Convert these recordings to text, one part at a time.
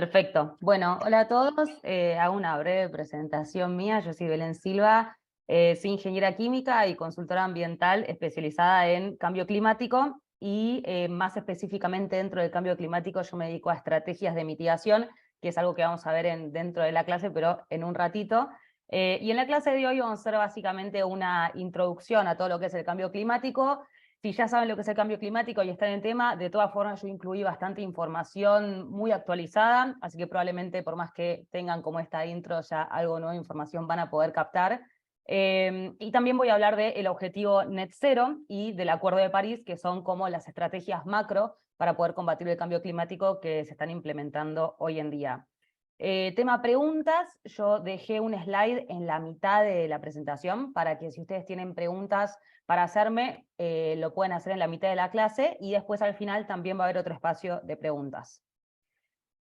Perfecto. Bueno, hola a todos. Hago una breve presentación mía. Yo soy Belén Silva, soy ingeniera química y consultora ambiental especializada en cambio climático y más específicamente dentro del cambio climático yo me dedico a estrategias de mitigación, que es algo que vamos a ver dentro de la clase, pero en un ratito. Y en la clase de hoy vamos a hacer básicamente una introducción a todo lo que es el cambio climático. Si ya saben lo que es el cambio climático y están en el tema, de todas formas yo incluí bastante información muy actualizada, así que probablemente por más que tengan como esta intro ya algo nueva, información van a poder captar. Y también voy a hablar del objetivo Net Zero y del Acuerdo de París, que son como las estrategias macro para poder combatir el cambio climático que se están implementando hoy en día. Tema preguntas, yo dejé un slide en la mitad de la presentación para que si ustedes tienen preguntas para hacerme, lo pueden hacer en la mitad de la clase y después al final también va a haber otro espacio de preguntas.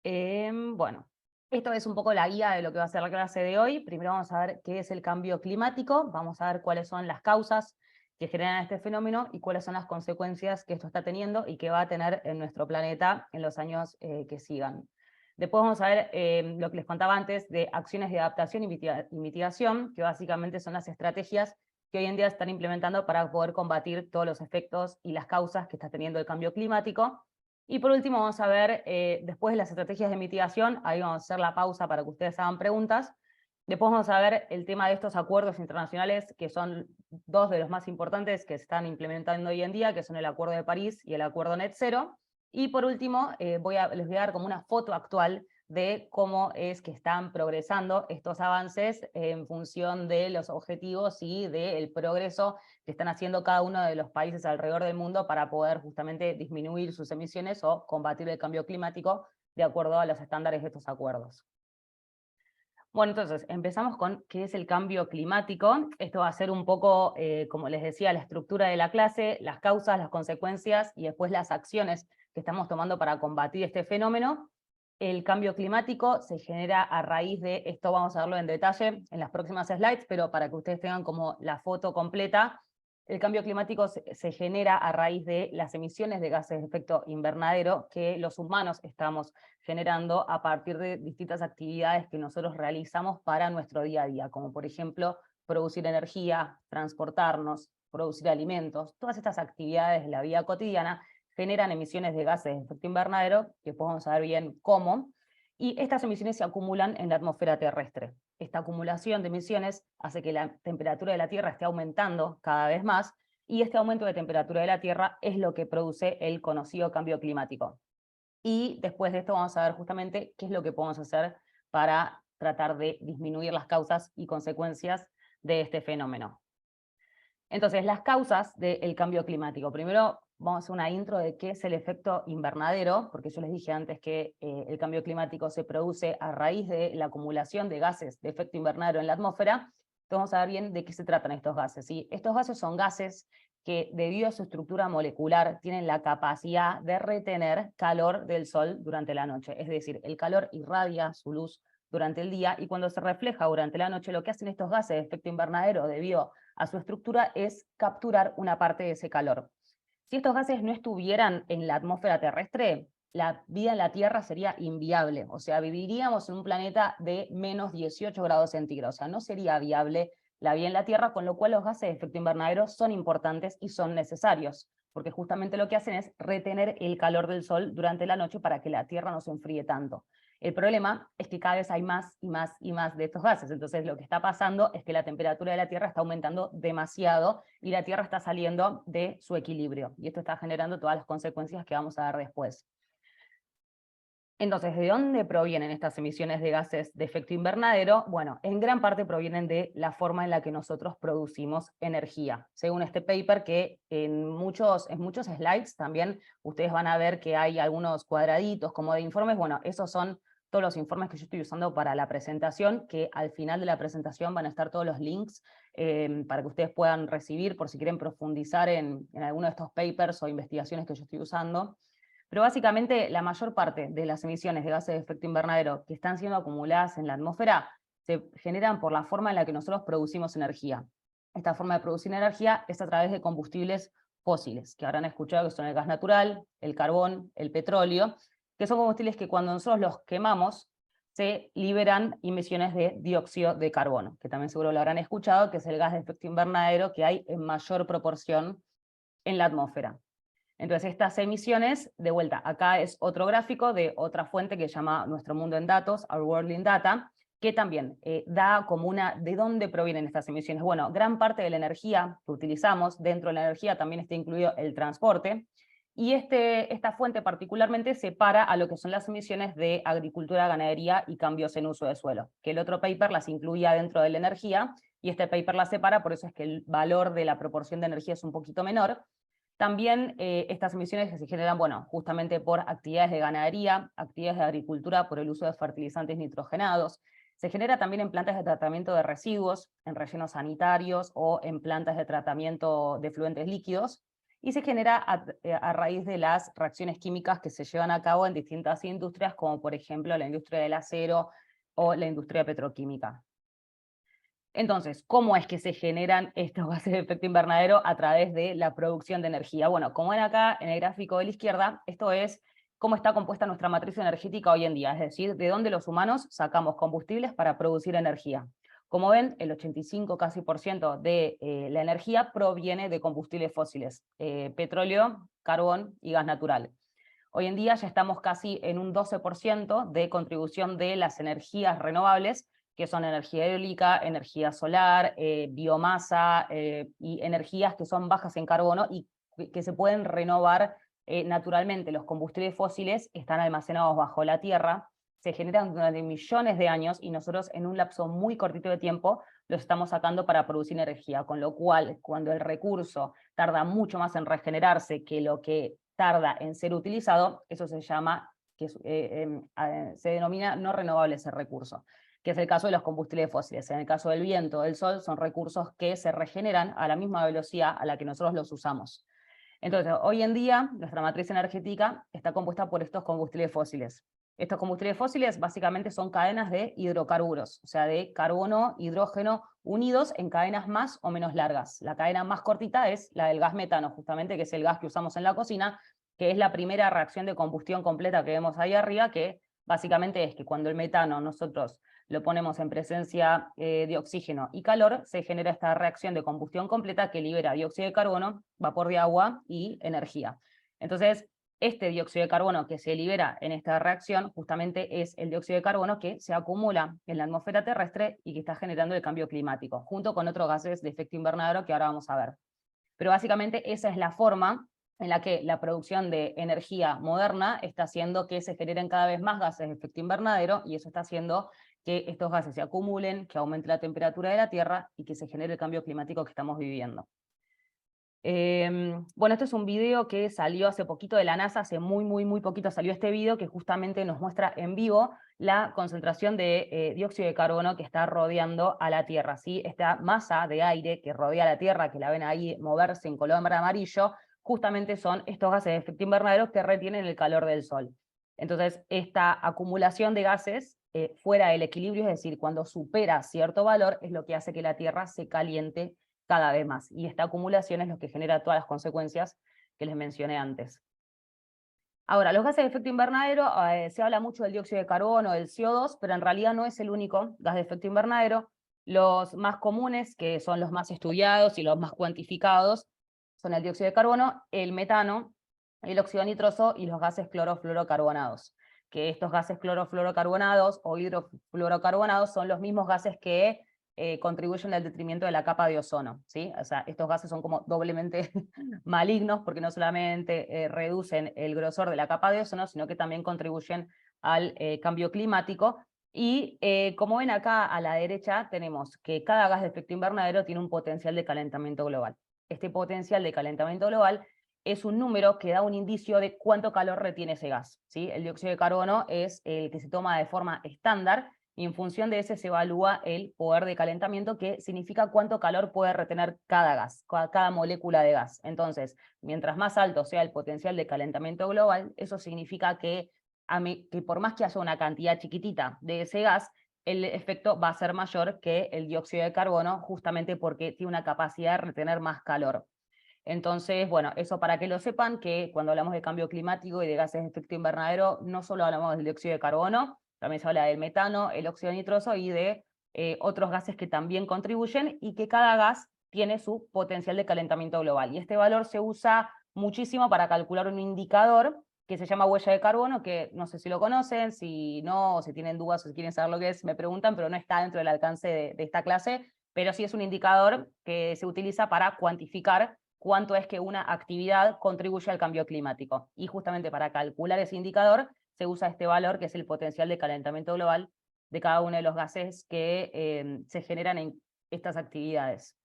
Bueno, esto es un poco la guía de lo que va a ser la clase de hoy. Primero vamos a ver qué es el cambio climático, vamos a ver cuáles son las causas que generan este fenómeno y cuáles son las consecuencias que esto está teniendo y que va a tener en nuestro planeta en los años que sigan. Después vamos a ver lo que les contaba antes de acciones de adaptación y mitigación, que básicamente son las estrategias que hoy en día están implementando para poder combatir todos los efectos y las causas que está teniendo el cambio climático. Y por último vamos a ver, después de las estrategias de mitigación, ahí vamos a hacer la pausa para que ustedes hagan preguntas. Después vamos a ver el tema de estos acuerdos internacionales, que son dos de los más importantes que se están implementando hoy en día, que son el Acuerdo de París y el Acuerdo Net Zero. Y por último, les voy a dar como una foto actual de cómo es que están progresando estos avances en función de los objetivos y del progreso que están haciendo cada uno de los países alrededor del mundo para poder justamente disminuir sus emisiones o combatir el cambio climático de acuerdo a los estándares de estos acuerdos. Bueno, entonces, empezamos con qué es el cambio climático. Esto va a ser un poco, como les decía, la estructura de la clase, las causas, las consecuencias y después las acciones que estamos tomando para combatir este fenómeno. El cambio climático se genera a raíz de, esto vamos a verlo en detalle en las próximas slides, pero para que ustedes tengan como la foto completa, el cambio climático se genera a raíz de las emisiones de gases de efecto invernadero que los humanos estamos generando a partir de distintas actividades que nosotros realizamos para nuestro día a día, como por ejemplo producir energía, transportarnos, producir alimentos. Todas estas actividades de la vida cotidiana generan emisiones de gases de efecto invernadero, que podemos saber bien cómo, y estas emisiones se acumulan en la atmósfera terrestre. Esta acumulación de emisiones hace que la temperatura de la Tierra esté aumentando cada vez más, y este aumento de temperatura de la Tierra es lo que produce el conocido cambio climático. Y después de esto vamos a ver justamente qué es lo que podemos hacer para tratar de disminuir las causas y consecuencias de este fenómeno. Entonces, las causas del cambio climático. Primero vamos a hacer una intro de qué es el efecto invernadero, porque yo les dije antes que el cambio climático se produce a raíz de la acumulación de gases de efecto invernadero en la atmósfera. Entonces vamos a ver bien de qué se tratan estos gases. ¿Sí? Estos gases son gases que debido a su estructura molecular tienen la capacidad de retener calor del sol durante la noche. Es decir, el calor irradia su luz durante el día y cuando se refleja durante la noche, lo que hacen estos gases de efecto invernadero debido a su estructura es capturar una parte de ese calor. Si estos gases no estuvieran en la atmósfera terrestre, la vida en la Tierra sería inviable, o sea, viviríamos en un planeta de menos 18 grados centígrados, o sea, no sería viable la vida en la Tierra, con lo cual los gases de efecto invernadero son importantes y son necesarios, porque justamente lo que hacen es retener el calor del sol durante la noche para que la Tierra no se enfríe tanto. El problema es que cada vez hay más y más y más de estos gases, entonces lo que está pasando es que la temperatura de la Tierra está aumentando demasiado y la Tierra está saliendo de su equilibrio, y esto está generando todas las consecuencias que vamos a ver después. Entonces, ¿de dónde provienen estas emisiones de gases de efecto invernadero? Bueno, en gran parte provienen de la forma en la que nosotros producimos energía. Según este paper, que en muchos slides también ustedes van a ver que hay algunos cuadraditos como de informes. Bueno, esos son todos los informes que yo estoy usando para la presentación, que al final de la presentación van a estar todos los links para que ustedes puedan recibir por si quieren profundizar en alguno de estos papers o investigaciones que yo estoy usando. Pero básicamente la mayor parte de las emisiones de gases de efecto invernadero que están siendo acumuladas en la atmósfera se generan por la forma en la que nosotros producimos energía. Esta forma de producir energía es a través de combustibles fósiles, que habrán escuchado que son el gas natural, el carbón, el petróleo, que son combustibles que cuando nosotros los quemamos, se liberan emisiones de dióxido de carbono, que también seguro lo habrán escuchado, que es el gas de efecto invernadero que hay en mayor proporción en la atmósfera. Entonces estas emisiones, de vuelta, acá es otro gráfico de otra fuente que se llama Nuestro Mundo en Datos, Our World in Data, que también da como una, ¿de dónde provienen estas emisiones? Bueno, gran parte de la energía que utilizamos, dentro de la energía también está incluido el transporte, y esta fuente particularmente separa a lo que son las emisiones de agricultura, ganadería y cambios en uso de suelo, que el otro paper las incluía dentro de la energía, y este paper las separa, por eso es que el valor de la proporción de energía es un poquito menor. También estas emisiones que se generan, bueno, justamente por actividades de ganadería, actividades de agricultura, por el uso de fertilizantes nitrogenados. Se genera también en plantas de tratamiento de residuos, en rellenos sanitarios o en plantas de tratamiento de fluentes líquidos, y se genera a raíz de las reacciones químicas que se llevan a cabo en distintas industrias, como por ejemplo la industria del acero o la industria petroquímica. Entonces, ¿cómo es que se generan estos gases de efecto invernadero a través de la producción de energía? Bueno, como ven acá en el gráfico de la izquierda, esto es cómo está compuesta nuestra matriz energética hoy en día, es decir, de dónde los humanos sacamos combustibles para producir energía. Como ven, el 85% casi de la energía proviene de combustibles fósiles, petróleo, carbón y gas natural. Hoy en día ya estamos casi en un 12% de contribución de las energías renovables, que son energía eólica, energía solar, biomasa y energías que son bajas en carbono y que se pueden renovar naturalmente. Los combustibles fósiles están almacenados bajo la tierra, se generan durante millones de años y nosotros en un lapso muy cortito de tiempo los estamos sacando para producir energía, con lo cual cuando el recurso tarda mucho más en regenerarse que lo que tarda en ser utilizado, eso se llama, se denomina no renovable ese recurso, que es el caso de los combustibles fósiles. En el caso del viento, del sol, son recursos que se regeneran a la misma velocidad a la que nosotros los usamos. Entonces, hoy en día, nuestra matriz energética está compuesta por estos combustibles fósiles. Estos combustibles fósiles básicamente son cadenas de hidrocarburos, o sea, de carbono, hidrógeno, unidos en cadenas más o menos largas. La cadena más cortita es la del gas metano, justamente, que es el gas que usamos en la cocina, que es la primera reacción de combustión completa que vemos ahí arriba, que básicamente es que cuando el metano nosotros lo ponemos en presencia de oxígeno y calor, se genera esta reacción de combustión completa que libera dióxido de carbono, vapor de agua y energía. Entonces, este dióxido de carbono que se libera en esta reacción justamente es el dióxido de carbono que se acumula en la atmósfera terrestre y que está generando el cambio climático, junto con otros gases de efecto invernadero que ahora vamos a ver. Pero básicamente esa es la forma en la que la producción de energía moderna está haciendo que se generen cada vez más gases de efecto invernadero, y eso está haciendo que estos gases se acumulen, que aumente la temperatura de la Tierra y que se genere el cambio climático que estamos viviendo. Bueno, este es un video que salió hace poquito de la NASA, hace muy poquito salió este video que justamente nos muestra en vivo la concentración de dióxido de carbono que está rodeando a la Tierra, ¿sí? Esta masa de aire que rodea a la Tierra, que la ven ahí moverse en color amarillo, justamente son estos gases de efecto invernadero que retienen el calor del Sol. Entonces, esta acumulación de gases fuera del equilibrio, es decir, cuando supera cierto valor, es lo que hace que la Tierra se caliente cada vez más. Y esta acumulación es lo que genera todas las consecuencias que les mencioné antes. Ahora, los gases de efecto invernadero, se habla mucho del dióxido de carbono, del CO2, pero en realidad no es el único gas de efecto invernadero. Los más comunes, que son los más estudiados y los más cuantificados, son el dióxido de carbono, el metano, el óxido nitroso y los gases clorofluorocarbonados. Que estos gases clorofluorocarbonados o hidrofluorocarbonados son los mismos gases que contribuyen al detrimento de la capa de ozono, ¿sí? O sea, estos gases son como doblemente malignos porque no solamente reducen el grosor de la capa de ozono, sino que también contribuyen al cambio climático. Y como ven acá a la derecha, tenemos que cada gas de efecto invernadero tiene un potencial de calentamiento global. Este potencial de calentamiento global es un número que da un indicio de cuánto calor retiene ese gas, ¿sí? El dióxido de carbono es el que se toma de forma estándar, y en función de ese se evalúa el poder de calentamiento, que significa cuánto calor puede retener cada gas, cada molécula de gas. Entonces, mientras más alto sea el potencial de calentamiento global, eso significa que por más que haya una cantidad chiquitita de ese gas, el efecto va a ser mayor que el dióxido de carbono, justamente porque tiene una capacidad de retener más calor. Entonces, bueno, eso para que lo sepan, que cuando hablamos de cambio climático y de gases de efecto invernadero, no solo hablamos del dióxido de carbono, también se habla del metano, el óxido nitroso y de otros gases que también contribuyen, y que cada gas tiene su potencial de calentamiento global. Y este valor se usa muchísimo para calcular un indicador que se llama huella de carbono, que no sé si lo conocen, si no, o si tienen dudas o si quieren saber lo que es, me preguntan, pero no está dentro del alcance de esta clase, pero sí es un indicador que se utiliza para cuantificar cuánto es que una actividad contribuye al cambio climático. Y justamente para calcular ese indicador se usa este valor, que es el potencial de calentamiento global de cada uno de los gases que se generan en estas actividades.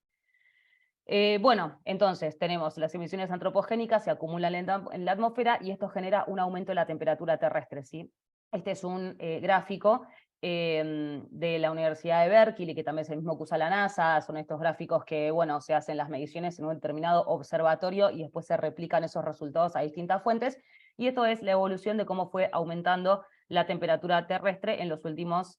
Bueno, entonces tenemos las emisiones antropogénicas, se acumulan en la atmósfera y esto genera un aumento de la temperatura terrestre, ¿sí? Este es un gráfico de la Universidad de Berkeley, que también es el mismo que usa la NASA. Son estos gráficos que, bueno, se hacen las mediciones en un determinado observatorio y después se replican esos resultados a distintas fuentes. Y esto es la evolución de cómo fue aumentando la temperatura terrestre en los últimos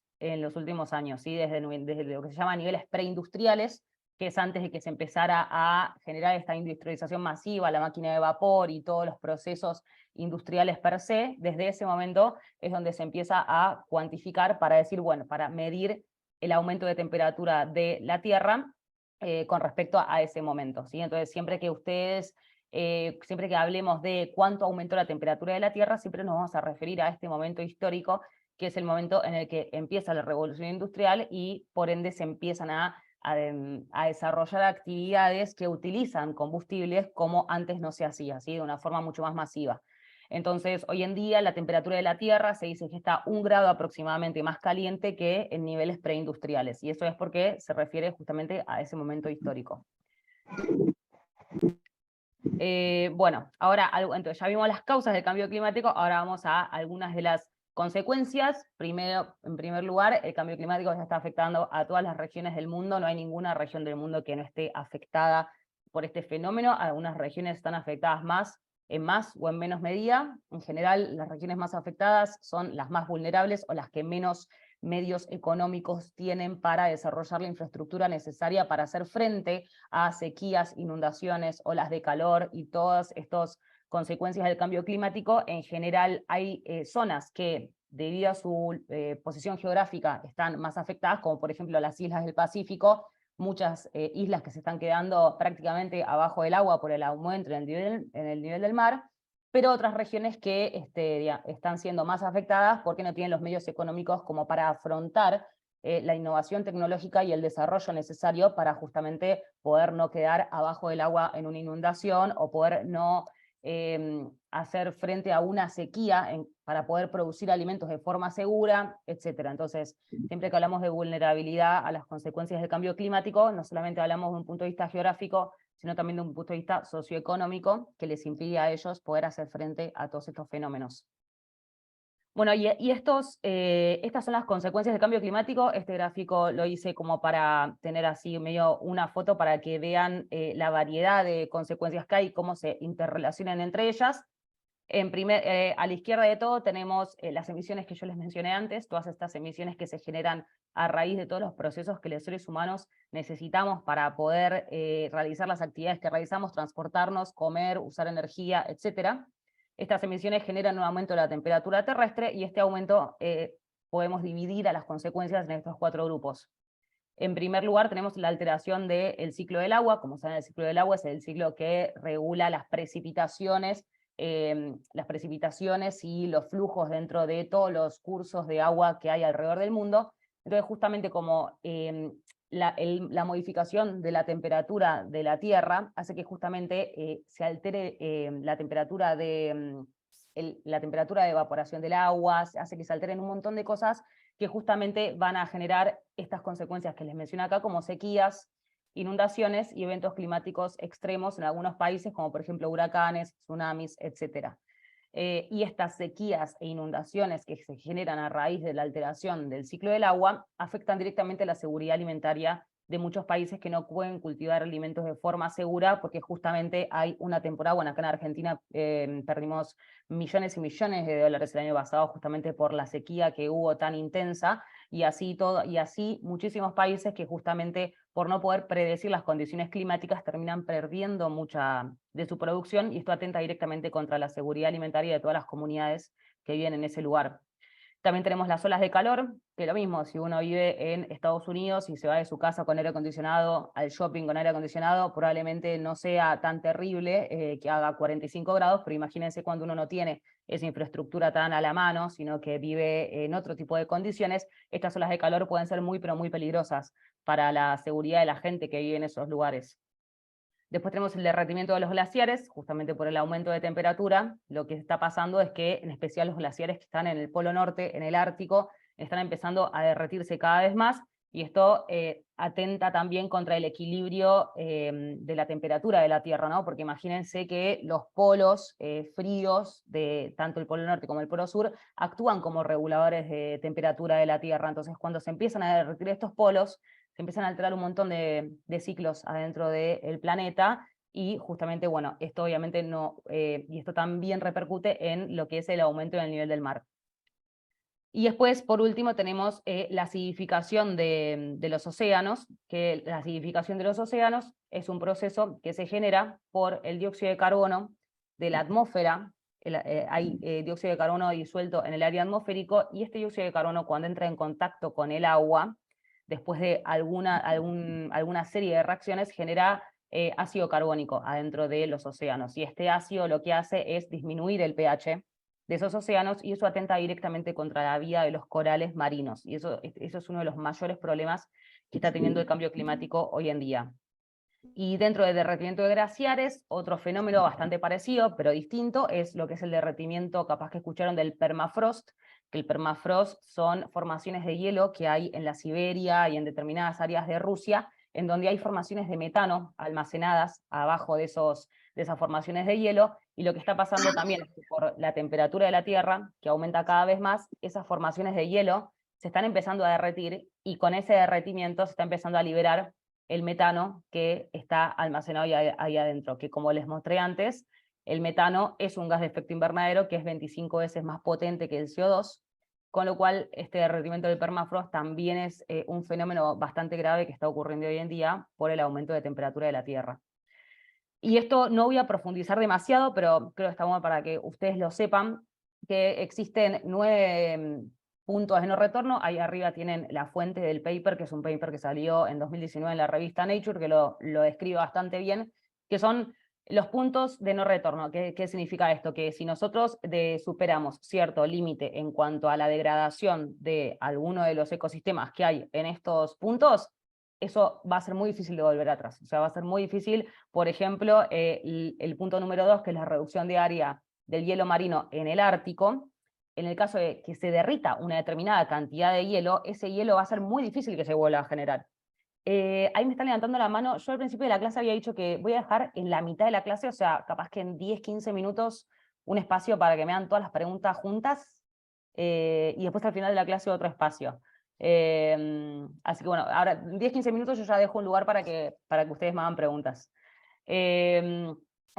años, ¿sí? Desde lo que se llama niveles preindustriales, que es antes de que se empezara a generar esta industrialización masiva, la máquina de vapor y todos los procesos industriales per se. Desde ese momento es donde se empieza a cuantificar para decir, bueno, para medir el aumento de temperatura de la Tierra con respecto a ese momento, ¿sí? Entonces, siempre que hablemos de cuánto aumentó la temperatura de la Tierra, siempre nos vamos a referir a este momento histórico, que es el momento en el que empieza la revolución industrial y por ende se empiezan a desarrollar actividades que utilizan combustibles como antes no se hacía, ¿sí? De una forma mucho más masiva. Entonces, hoy en día la temperatura de la Tierra se dice que está 1 grado aproximadamente más caliente que en niveles preindustriales, y eso es porque se refiere justamente a ese momento histórico. Bueno, ahora, entonces ya vimos las causas del cambio climático, ahora vamos a algunas de las consecuencias. Primero, en primer lugar, el cambio climático ya está afectando a todas las regiones del mundo. No hay ninguna región del mundo que no esté afectada por este fenómeno. Algunas regiones están afectadas en más o en menos medida. En general, las regiones más afectadas son las más vulnerables o las que menos medios económicos tienen para desarrollar la infraestructura necesaria para hacer frente a sequías, inundaciones, olas de calor y todas estas consecuencias del cambio climático. En general hay zonas que, debido a su posición geográfica, están más afectadas, como por ejemplo las islas del Pacífico, muchas islas que se están quedando prácticamente abajo del agua por el aumento en el nivel del mar, pero otras regiones que están siendo más afectadas porque no tienen los medios económicos como para afrontar la innovación tecnológica y el desarrollo necesario para justamente poder no quedar abajo del agua en una inundación, o poder no hacer frente a una sequía para poder producir alimentos de forma segura, etc. Entonces, siempre que hablamos de vulnerabilidad a las consecuencias del cambio climático, no solamente hablamos de un punto de vista geográfico, sino también de un punto de vista socioeconómico, que les impide a ellos poder hacer frente a todos estos fenómenos. Bueno, estas son las consecuencias del cambio climático. Este gráfico lo hice como para tener así medio una foto para que vean la variedad de consecuencias que hay y cómo se interrelacionan entre ellas. A la izquierda de todo tenemos las emisiones que yo les mencioné antes, todas estas emisiones que se generan a raíz de todos los procesos que los seres humanos necesitamos para poder realizar las actividades que realizamos, transportarnos, comer, usar energía, etcétera. Estas emisiones generan un aumento de la temperatura terrestre, y este aumento podemos dividir a las consecuencias en estos 4 grupos. En primer lugar, tenemos la alteración del ciclo del agua. Como saben, el ciclo del agua es el ciclo que regula las precipitaciones y los flujos dentro de todos los cursos de agua que hay alrededor del mundo. Entonces, justamente como la modificación de la temperatura de la Tierra hace que justamente se altere la temperatura de evaporación del agua, hace que se alteren un montón de cosas que justamente van a generar estas consecuencias que les menciono acá, como sequías, inundaciones y eventos climáticos extremos en algunos países, como por ejemplo huracanes, tsunamis, etc. Y estas sequías e inundaciones que se generan a raíz de la alteración del ciclo del agua afectan directamente la seguridad alimentaria de muchos países que no pueden cultivar alimentos de forma segura porque justamente hay una temporada, bueno, acá en Argentina perdimos millones y millones de dólares el año pasado justamente por la sequía que hubo tan intensa, y así muchísimos países que justamente por no poder predecir las condiciones climáticas terminan perdiendo mucha de su producción, y esto atenta directamente contra la seguridad alimentaria de todas las comunidades que viven en ese lugar. También tenemos las olas de calor, que lo mismo, si uno vive en Estados Unidos y se va de su casa con aire acondicionado al shopping con aire acondicionado, probablemente no sea tan terrible que haga 45 grados, pero imagínense cuando uno no tiene esa infraestructura tan a la mano, sino que vive en otro tipo de condiciones, estas olas de calor pueden ser muy, pero muy peligrosas para la seguridad de la gente que vive en esos lugares. Después tenemos el derretimiento de los glaciares, justamente por el aumento de temperatura. Lo que está pasando es que, en especial los glaciares que están en el Polo Norte, en el Ártico, están empezando a derretirse cada vez más, y esto atenta también contra el equilibrio de la temperatura de la Tierra, ¿no? Porque imagínense que los polos fríos de tanto el Polo Norte como el Polo Sur actúan como reguladores de temperatura de la Tierra. Entonces, cuando se empiezan a derretir estos polos, se empiezan a alterar un montón de ciclos adentro del planeta, y justamente, bueno, esto obviamente no, y esto también repercute en lo que es el aumento del nivel del mar. Y después, por último, tenemos la acidificación de los océanos, que la acidificación de los océanos es un proceso que se genera por el dióxido de carbono de la atmósfera. Hay dióxido de carbono disuelto en el área atmosférico, y este dióxido de carbono, cuando entra en contacto con el agua, después de alguna serie de reacciones, genera ácido carbónico adentro de los océanos. Y este ácido lo que hace es disminuir el pH de esos océanos, y eso atenta directamente contra la vida de los corales marinos. Y eso es uno de los mayores problemas que está teniendo el cambio climático hoy en día. Y dentro del derretimiento de glaciares, otro fenómeno bastante parecido, pero distinto, es lo que es el derretimiento, capaz que escucharon, del permafrost, que el permafrost son formaciones de hielo que hay en la Siberia y en determinadas áreas de Rusia, en donde hay formaciones de metano almacenadas abajo de esas formaciones de hielo, y lo que está pasando también es que por la temperatura de la Tierra, que aumenta cada vez más, esas formaciones de hielo se están empezando a derretir, y con ese derretimiento se está empezando a liberar el metano que está almacenado ahí adentro, que, como les mostré antes, el metano es un gas de efecto invernadero que es 25 veces más potente que el CO2, con lo cual este derretimiento del permafrost también es un fenómeno bastante grave que está ocurriendo hoy en día por el aumento de temperatura de la Tierra. Y esto no voy a profundizar demasiado, pero creo que está bueno para que ustedes lo sepan, que existen 9 puntos de no retorno. Ahí arriba tienen la fuente del paper, que es un paper que salió en 2019 en la revista Nature, que lo describe bastante bien, que son los puntos de no retorno. ¿Qué significa esto? Que si nosotros superamos cierto límite en cuanto a la degradación de alguno de los ecosistemas que hay en estos puntos, eso va a ser muy difícil de volver atrás. O sea, va a ser muy difícil, por ejemplo, el punto número 2, que es la reducción de área del hielo marino en el Ártico. En el caso de que se derrita una determinada cantidad de hielo, ese hielo va a ser muy difícil que se vuelva a generar. Ahí me están levantando la mano. Yo al principio de la clase había dicho que voy a dejar en la mitad de la clase, o sea, capaz que en 10, 15 minutos, un espacio para que me hagan todas las preguntas juntas, y después al final de la clase otro espacio. Así que bueno, ahora en 10, 15 minutos yo ya dejo un lugar para que ustedes me hagan preguntas.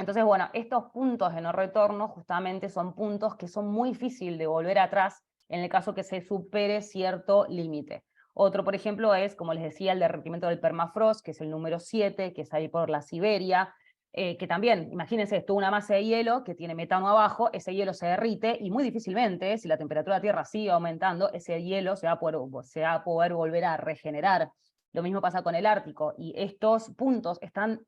Entonces, bueno, estos puntos de no retorno justamente son puntos que son muy difíciles de volver atrás en el caso que se supere cierto límite. Otro, por ejemplo, es, como les decía, el derretimiento del permafrost, que es el número 7, que es ahí por la Siberia, que también, imagínense, esto, una masa de hielo que tiene metano abajo, ese hielo se derrite, y muy difícilmente, si la temperatura de la Tierra sigue aumentando, ese hielo se va a poder volver a regenerar. Lo mismo pasa con el Ártico, y estos puntos están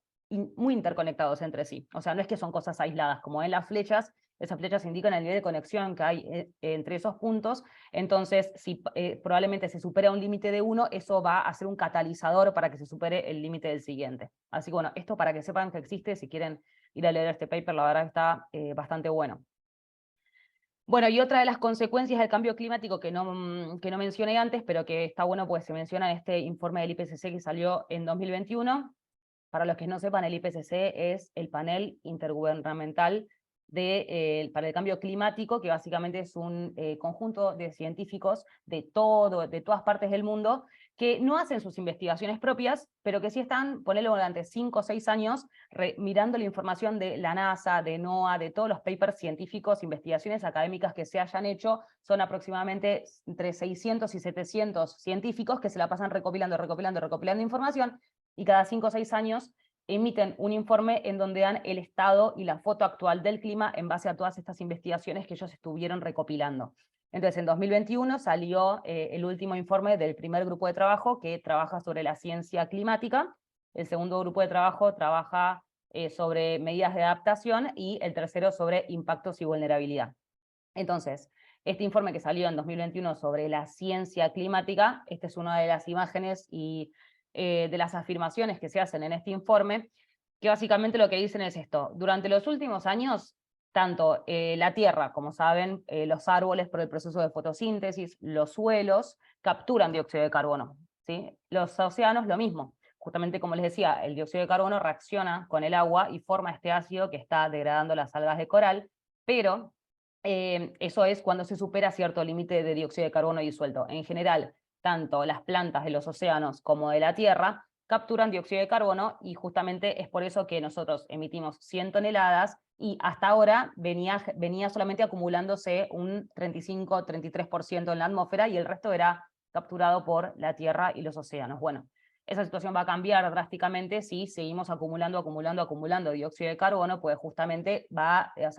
muy interconectados entre sí. O sea, no es que son cosas aisladas, como en las flechas. Esas flechas indican el nivel de conexión que hay entre esos puntos. Entonces, si probablemente se supera un límite de uno, eso va a ser un catalizador para que se supere el límite del siguiente. Así que bueno, esto para que sepan que existe, si quieren ir a leer este paper, la verdad está bastante bueno. Bueno, y otra de las consecuencias del cambio climático que no mencioné antes, pero que está bueno pues se menciona en este informe del IPCC que salió en 2021, para los que no sepan, el IPCC es el panel intergubernamental para el cambio climático, que básicamente es un conjunto de científicos de todas partes del mundo que no hacen sus investigaciones propias, pero que sí están, ponele durante 5 o 6 años, mirando la información de la NASA, de NOAA, de todos los papers científicos, investigaciones académicas que se hayan hecho. Son aproximadamente entre 600 y 700 científicos que se la pasan recopilando información, y cada 5 o 6 años emiten un informe en donde dan el estado y la foto actual del clima en base a todas estas investigaciones que ellos estuvieron recopilando. Entonces, en 2021 salió el último informe del primer grupo de trabajo, que trabaja sobre la ciencia climática. El segundo grupo de trabajo trabaja sobre medidas de adaptación, y el tercero sobre impactos y vulnerabilidad. Entonces, este informe que salió en 2021 sobre la ciencia climática, esta es una de las imágenes y de las afirmaciones que se hacen en este informe, que básicamente lo que dicen es esto: durante los últimos años, tanto la tierra, como saben, los árboles por el proceso de fotosíntesis, los suelos capturan dióxido de carbono, ¿sí? Los océanos lo mismo. Justamente como les decía, el dióxido de carbono reacciona con el agua y forma este ácido que está degradando las algas de coral, pero eso es cuando se supera cierto límite de dióxido de carbono disuelto. En general, tanto las plantas de los océanos como de la tierra capturan dióxido de carbono, y justamente es por eso que nosotros emitimos 100 toneladas y hasta ahora venía solamente acumulándose un 35-33% en la atmósfera, y el resto era capturado por la tierra y los océanos. Bueno, esa situación va a cambiar drásticamente si seguimos acumulando dióxido de carbono, pues justamente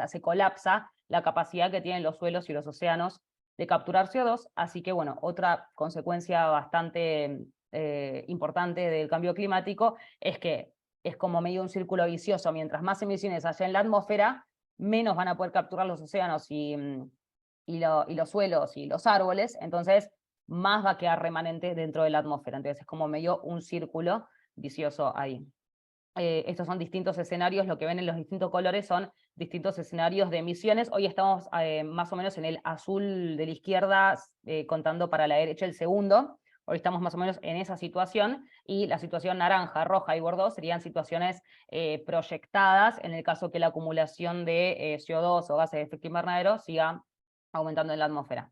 se colapsa la capacidad que tienen los suelos y los océanos de capturar CO2, así que bueno, otra consecuencia bastante importante del cambio climático es que es como medio un círculo vicioso. Mientras más emisiones haya en la atmósfera, menos van a poder capturar los océanos y los suelos y los árboles, entonces más va a quedar remanente dentro de la atmósfera. Entonces es como medio un círculo vicioso ahí. Estos son distintos escenarios, lo que ven en los distintos colores son distintos escenarios de emisiones. Hoy estamos más o menos en el azul de la izquierda, contando para la derecha el segundo. Hoy estamos más o menos en esa situación, y la situación naranja, roja y bordó serían situaciones proyectadas en el caso que la acumulación de CO2 o gases de efecto invernadero siga aumentando en la atmósfera.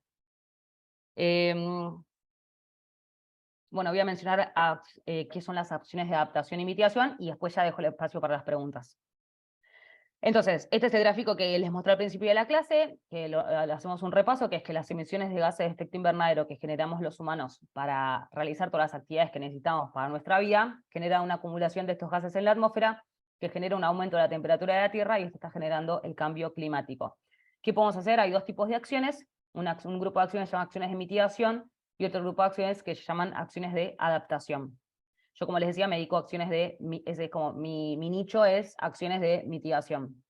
Bueno, voy a mencionar qué son las acciones de adaptación y mitigación, y después ya dejo el espacio para las preguntas. Entonces, este es el gráfico que les mostré al principio de la clase, que le hacemos un repaso, que es que las emisiones de gases de efecto invernadero que generamos los humanos para realizar todas las actividades que necesitamos para nuestra vida, genera una acumulación de estos gases en la atmósfera, que genera un aumento de la temperatura de la Tierra, y esto está generando el cambio climático. ¿Qué podemos hacer? Hay dos tipos de acciones. Un grupo de acciones se llama acciones de mitigación, y otro grupo de acciones que se llaman acciones de adaptación. Yo, como les decía, me dedico a acciones mi nicho es acciones de mitigación.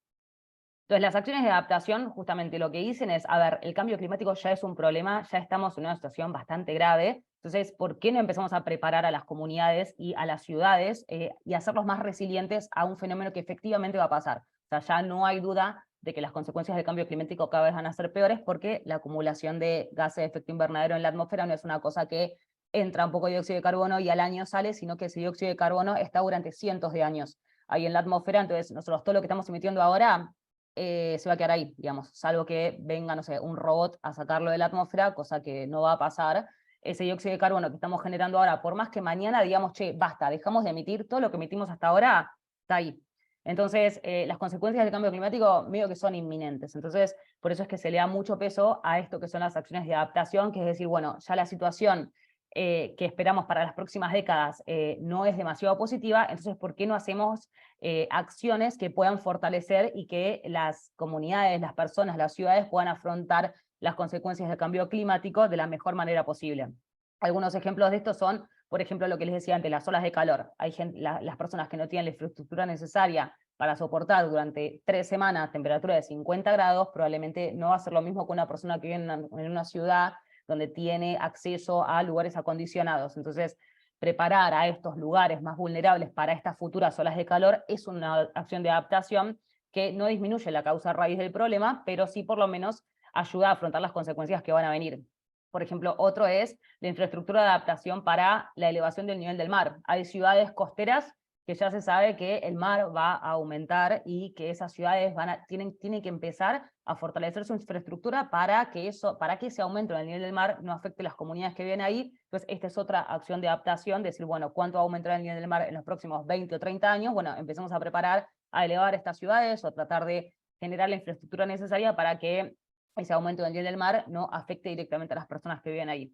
Entonces, las acciones de adaptación justamente lo que dicen es, a ver, el cambio climático ya es un problema, ya estamos en una situación bastante grave, entonces, ¿por qué no empezamos a preparar a las comunidades y a las ciudades y hacerlos más resilientes a un fenómeno que efectivamente va a pasar? O sea, ya no hay duda de que las consecuencias del cambio climático cada vez van a ser peores, porque la acumulación de gases de efecto invernadero en la atmósfera no es una cosa que entra un poco de dióxido de carbono y al año sale, sino que ese dióxido de carbono está durante cientos de años ahí en la atmósfera. Entonces nosotros todo lo que estamos emitiendo ahora se va a quedar ahí, digamos, salvo que venga, no sé, un robot a sacarlo de la atmósfera, cosa que no va a pasar. Ese dióxido de carbono que estamos generando ahora, por más que mañana digamos, che, basta, dejamos de emitir, todo lo que emitimos hasta ahora está ahí. Entonces, las consecuencias del cambio climático medio que son inminentes. Entonces, por eso es que se le da mucho peso a esto que son las acciones de adaptación, que es decir, bueno, ya la situación que esperamos para las próximas décadas no es demasiado positiva, entonces ¿por qué no hacemos acciones que puedan fortalecer y que las comunidades, las personas, las ciudades puedan afrontar las consecuencias del cambio climático de la mejor manera posible? Algunos ejemplos de esto son, por ejemplo, lo que les decía antes, las olas de calor. Hay las personas que no tienen la infraestructura necesaria para soportar durante 3 semanas temperatura de 50 grados, probablemente no va a ser lo mismo que una persona que vive en una ciudad donde tiene acceso a lugares acondicionados. Entonces, preparar a estos lugares más vulnerables para estas futuras olas de calor es una acción de adaptación que no disminuye la causa raíz del problema, pero sí por lo menos ayuda a afrontar las consecuencias que van a venir. Por ejemplo, otro es la infraestructura de adaptación para la elevación del nivel del mar. Hay ciudades costeras que ya se sabe que el mar va a aumentar y que esas ciudades tienen que empezar a fortalecer su infraestructura para que ese aumento en el nivel del mar no afecte a las comunidades que viven ahí. Entonces, esta es otra acción de adaptación, decir, bueno, ¿cuánto va a aumentar el nivel del mar en los próximos 20 o 30 años? Bueno, empecemos a preparar a elevar estas ciudades o tratar de generar la infraestructura necesaria para que ese aumento del nivel del mar no afecte directamente a las personas que viven ahí.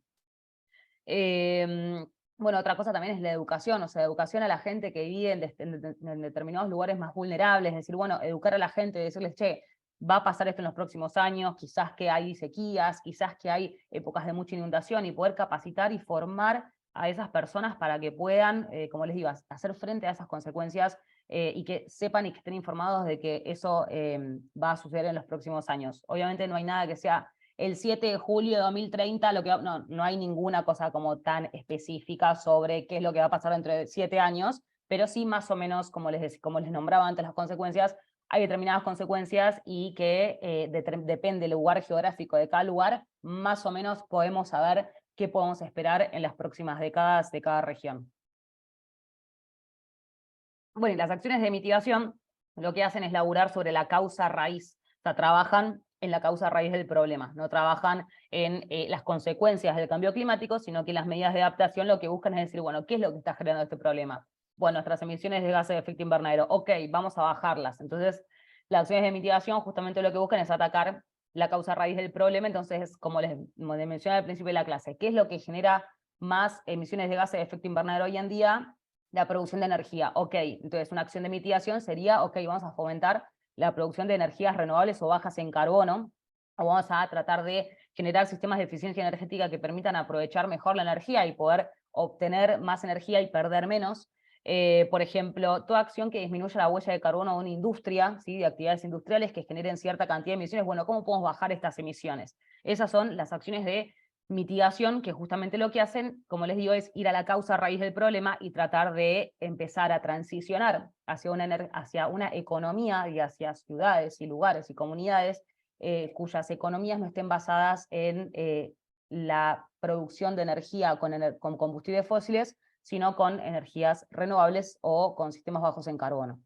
Bueno, otra cosa también es la educación, o sea, educación a la gente que vive en determinados lugares más vulnerables, es decir, bueno, educar a la gente, decirles, che, va a pasar esto en los próximos años, quizás que hay sequías, quizás que hay épocas de mucha inundación, y poder capacitar y formar a esas personas para que puedan, como les digo, hacer frente a esas consecuencias y que sepan y que estén informados de que eso va a suceder en los próximos años. Obviamente no hay nada que sea el 7 de julio de 2030, no hay ninguna cosa como tan específica sobre qué es lo que va a pasar dentro de 7 años, pero sí más o menos, como les nombraba antes las consecuencias, hay determinadas consecuencias y que depende del lugar geográfico de cada lugar, más o menos podemos saber qué podemos esperar en las próximas décadas de cada región. Bueno, y las acciones de mitigación lo que hacen es laburar sobre la causa raíz, o sea, trabajan en la causa raíz del problema, no trabajan en las consecuencias del cambio climático, sino que las medidas de adaptación lo que buscan es decir, bueno, ¿qué es lo que está generando este problema? Bueno, nuestras emisiones de gases de efecto invernadero, ok, vamos a bajarlas. Entonces, las acciones de mitigación justamente lo que buscan es atacar la causa raíz del problema. Entonces, como les mencioné al principio de la clase, ¿qué es lo que genera más emisiones de gases de efecto invernadero hoy en día? La producción de energía. Ok, entonces una acción de mitigación sería, ok, vamos a fomentar la producción de energías renovables o bajas en carbono, o vamos a tratar de generar sistemas de eficiencia energética que permitan aprovechar mejor la energía y poder obtener más energía y perder menos. Por ejemplo, toda acción que disminuya la huella de carbono de una industria, ¿sí? De actividades industriales que generen cierta cantidad de emisiones, bueno, ¿cómo podemos bajar estas emisiones? Esas son las acciones de mitigación, que justamente lo que hacen, como les digo, es ir a la causa raíz del problema y tratar de empezar a transicionar hacia una economía y hacia ciudades y lugares y comunidades cuyas economías no estén basadas en la producción de energía con combustibles fósiles, sino con energías renovables o con sistemas bajos en carbono.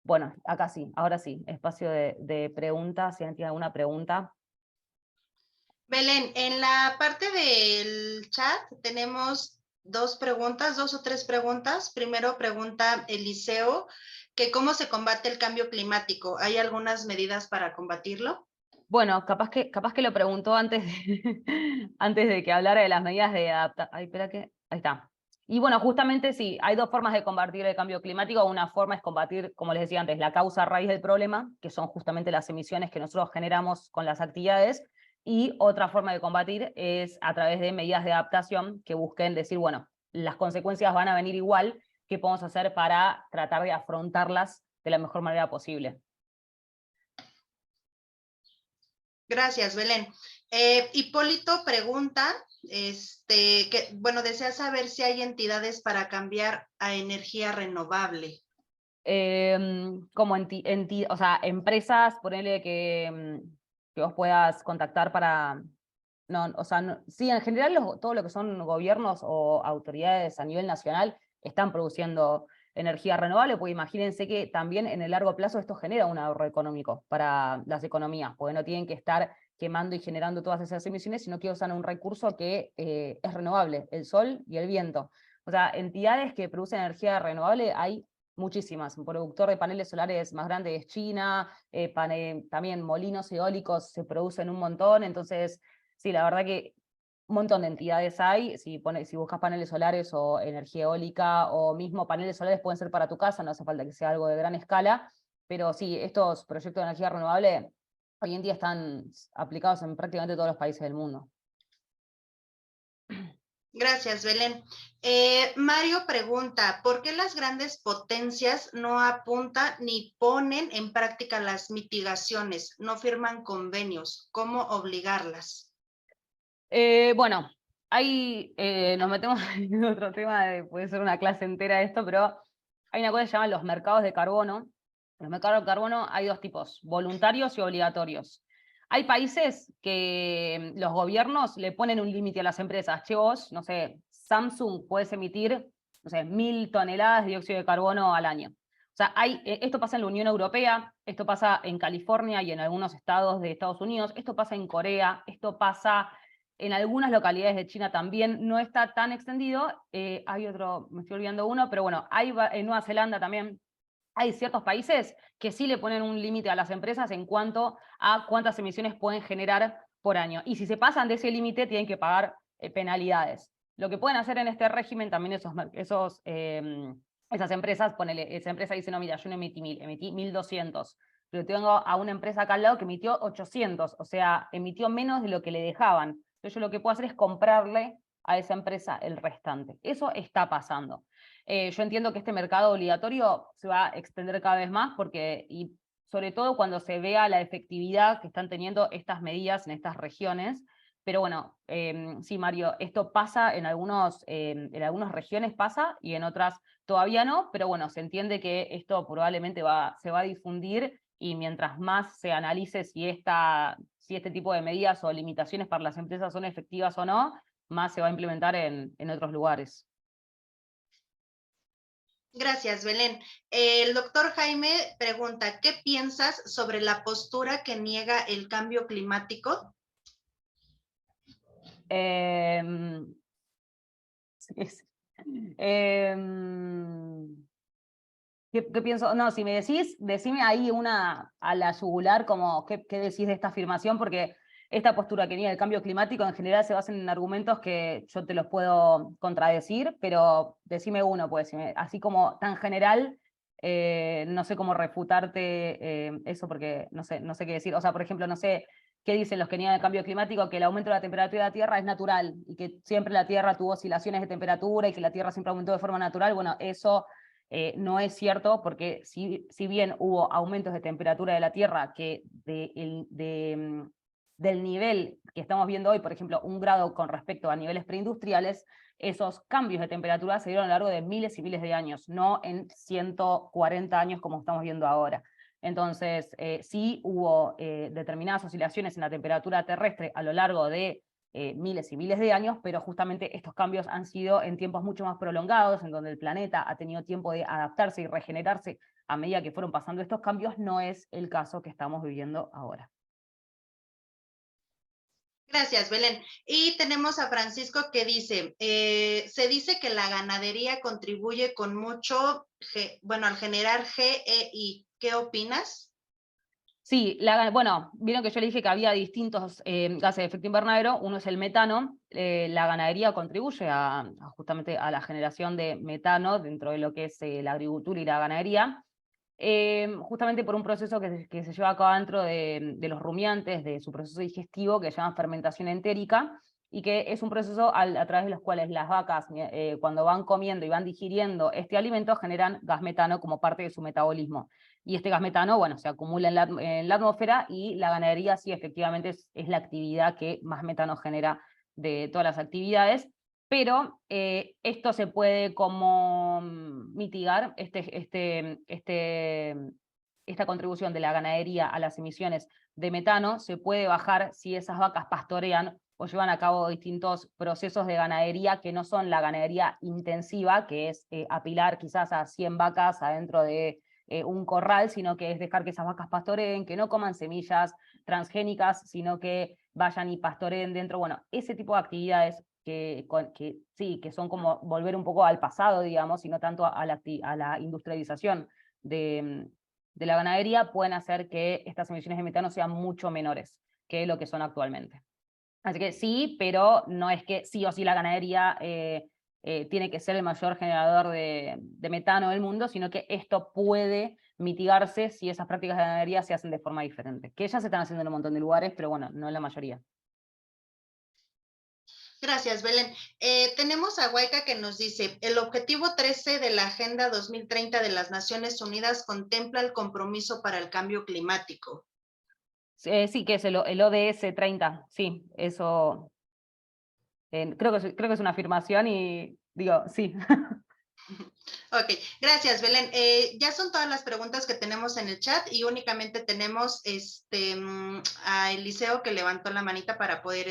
Bueno, acá sí, ahora sí, espacio de preguntas, si alguien tiene alguna pregunta. Belén, en la parte del chat tenemos dos o tres preguntas. Primero pregunta Eliseo que cómo se combate el cambio climático. ¿Hay algunas medidas para combatirlo? Bueno, capaz que lo preguntó antes de, antes de que hablara de las medidas de adaptación. Ay, espera que. Ahí está. Y bueno, justamente sí, hay dos formas de combatir el cambio climático. Una forma es combatir, como les decía antes, la causa raíz del problema, que son justamente las emisiones que nosotros generamos con las actividades. Y otra forma de combatir es a través de medidas de adaptación que busquen decir, bueno, las consecuencias van a venir igual, ¿qué podemos hacer para tratar de afrontarlas de la mejor manera posible? Gracias, Belén. Hipólito pregunta, desea saber si hay entidades para cambiar a energía renovable. Como o sea, empresas, ponele que vos puedas contactar para... No, o sea, sí, en general todo lo que son gobiernos o autoridades a nivel nacional están produciendo energía renovable, porque imagínense que también en el largo plazo esto genera un ahorro económico para las economías, porque no tienen que estar quemando y generando todas esas emisiones, sino que usan un recurso que es renovable, el sol y el viento. O sea, entidades que producen energía renovable hay muchísimas. Un productor de paneles solares más grande es China, también molinos eólicos se producen un montón, entonces sí, la verdad que un montón de entidades hay. Si buscas paneles solares o energía eólica o mismo paneles solares pueden ser para tu casa, no hace falta que sea algo de gran escala, pero sí, estos proyectos de energía renovable hoy en día están aplicados en prácticamente todos los países del mundo. Gracias, Belén. Mario pregunta, ¿por qué las grandes potencias no apuntan ni ponen en práctica las mitigaciones, no firman convenios? ¿Cómo obligarlas? Bueno, ahí nos metemos en otro tema, puede ser una clase entera de esto, pero hay una cosa que se llama los mercados de carbono. Los mercados de carbono hay dos tipos, voluntarios y obligatorios. Hay países que los gobiernos le ponen un límite a las empresas. Che, vos, no sé, Samsung puedes emitir no sé, 1000 toneladas de dióxido de carbono al año. O sea, esto pasa en la Unión Europea, esto pasa en California y en algunos estados de Estados Unidos, esto pasa en Corea, esto pasa en algunas localidades de China también, no está tan extendido. Hay otro, me estoy olvidando uno, pero bueno, en Nueva Zelanda también hay ciertos países que sí le ponen un límite a las empresas en cuanto a cuántas emisiones pueden generar por año. Y si se pasan de ese límite, tienen que pagar penalidades. Lo que pueden hacer en este régimen también esas empresas, ponele, esa empresa dice, no, mira, yo no emití 1000, emití 1200. Pero tengo a una empresa acá al lado que emitió 800, o sea, emitió menos de lo que le dejaban. Entonces yo lo que puedo hacer es comprarle a esa empresa el restante. Eso está pasando. Yo entiendo que este mercado obligatorio se va a extender cada vez más porque, y sobre todo cuando se vea la efectividad que están teniendo estas medidas en estas regiones. Pero bueno, sí, Mario, esto pasa en algunas regiones pasa y en otras todavía no, pero bueno, se entiende que esto probablemente se va a difundir y mientras más se analice si este tipo de medidas o limitaciones para las empresas son efectivas o no, más se va a implementar en otros lugares. Gracias, Belén. El doctor Jaime pregunta, ¿qué piensas sobre la postura que niega el cambio climático? ¿Qué pienso? No, si me decís, decime ahí a la yugular como qué decís de esta afirmación, porque esta postura que niega el cambio climático en general se basa en argumentos que yo te los puedo contradecir, pero decime uno, pues, así como tan general, no sé cómo refutarte eso, porque no sé qué decir. O sea, por ejemplo, no sé qué dicen los que niegan el cambio climático, que el aumento de la temperatura de la Tierra es natural, y que siempre la Tierra tuvo oscilaciones de temperatura, y que la Tierra siempre aumentó de forma natural. Bueno, eso no es cierto, porque si bien hubo aumentos de temperatura de la Tierra que del nivel que estamos viendo hoy, por ejemplo, 1 grado con respecto a niveles preindustriales, esos cambios de temperatura se dieron a lo largo de miles y miles de años, no en 140 años como estamos viendo ahora. Entonces, sí hubo determinadas oscilaciones en la temperatura terrestre a lo largo de miles y miles de años, pero justamente estos cambios han sido en tiempos mucho más prolongados, en donde el planeta ha tenido tiempo de adaptarse y regenerarse a medida que fueron pasando estos cambios. No es el caso que estamos viviendo ahora. Gracias, Belén. Y tenemos a Francisco que dice, se dice que la ganadería contribuye con mucho, al generar GEI. ¿Qué opinas? Sí, bueno, vieron que yo le dije que había distintos gases de efecto invernadero. Uno es el metano. La ganadería contribuye justamente a la generación de metano dentro de lo que es la agricultura y la ganadería. Justamente por un proceso que se lleva a cabo dentro de los rumiantes, de su proceso digestivo, que se llama fermentación entérica, y que es un proceso a través de los cuales las vacas, cuando van comiendo y van digiriendo este alimento, generan gas metano como parte de su metabolismo. Y este gas metano, bueno, se acumula en la atmósfera, y la ganadería sí, efectivamente, es la actividad que más metano genera de todas las actividades. Pero esto se puede como mitigar, esta contribución de la ganadería a las emisiones de metano se puede bajar si esas vacas pastorean o llevan a cabo distintos procesos de ganadería que no son la ganadería intensiva, que es apilar quizás a 100 vacas adentro de un corral, sino que es dejar que esas vacas pastoreen, que no coman semillas transgénicas, sino que vayan y pastoreen dentro. Bueno, ese tipo de actividades que son como volver un poco al pasado, digamos, y no tanto a la industrialización de la ganadería, pueden hacer que estas emisiones de metano sean mucho menores que lo que son actualmente. Así que sí, pero no es que sí o sí la ganadería tiene que ser el mayor generador de metano del mundo, sino que esto puede mitigarse si esas prácticas de ganadería se hacen de forma diferente, que ya se están haciendo en un montón de lugares, pero bueno, no en la mayoría. Gracias, Belén. Tenemos a Huayca que nos dice, el objetivo 13 de la Agenda 2030 de las Naciones Unidas contempla el compromiso para el cambio climático. Sí, que es el ODS 30, sí, eso creo que es una afirmación y digo, sí. Ok, gracias, Belén. Ya son todas las preguntas que tenemos en el chat y únicamente tenemos a Eliseo que levantó la manita para poder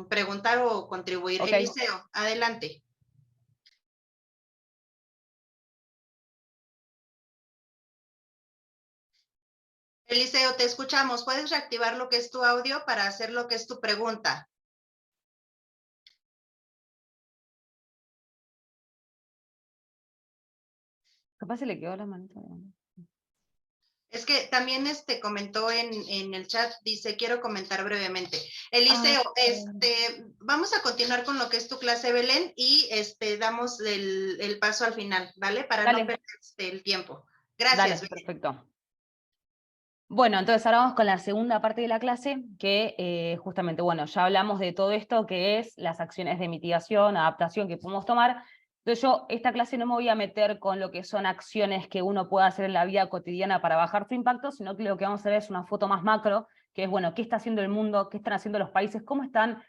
preguntar o contribuir. Okay. Eliseo, adelante. Eliseo, te escuchamos. ¿Puedes reactivar lo que es tu audio para hacer lo que es tu pregunta? Capaz se le quedó la manita. Es que también comentó en el chat, dice, quiero comentar brevemente. Eliseo, vamos a continuar con lo que es tu clase, Belén, y damos el paso al final, ¿vale? Para no Dale, perder el tiempo. dale, Gracias, Belén. perfecto. Bueno, entonces ahora vamos con la segunda parte de la clase, que justamente, bueno, ya hablamos de todo esto, que es las acciones de mitigación, adaptación que podemos tomar. Entonces yo, esta clase no me voy a meter con lo que son acciones que uno puede hacer en la vida cotidiana para bajar su impacto, sino que lo que vamos a hacer es una foto más macro, que es, bueno, qué está haciendo el mundo, qué están haciendo los países, cómo están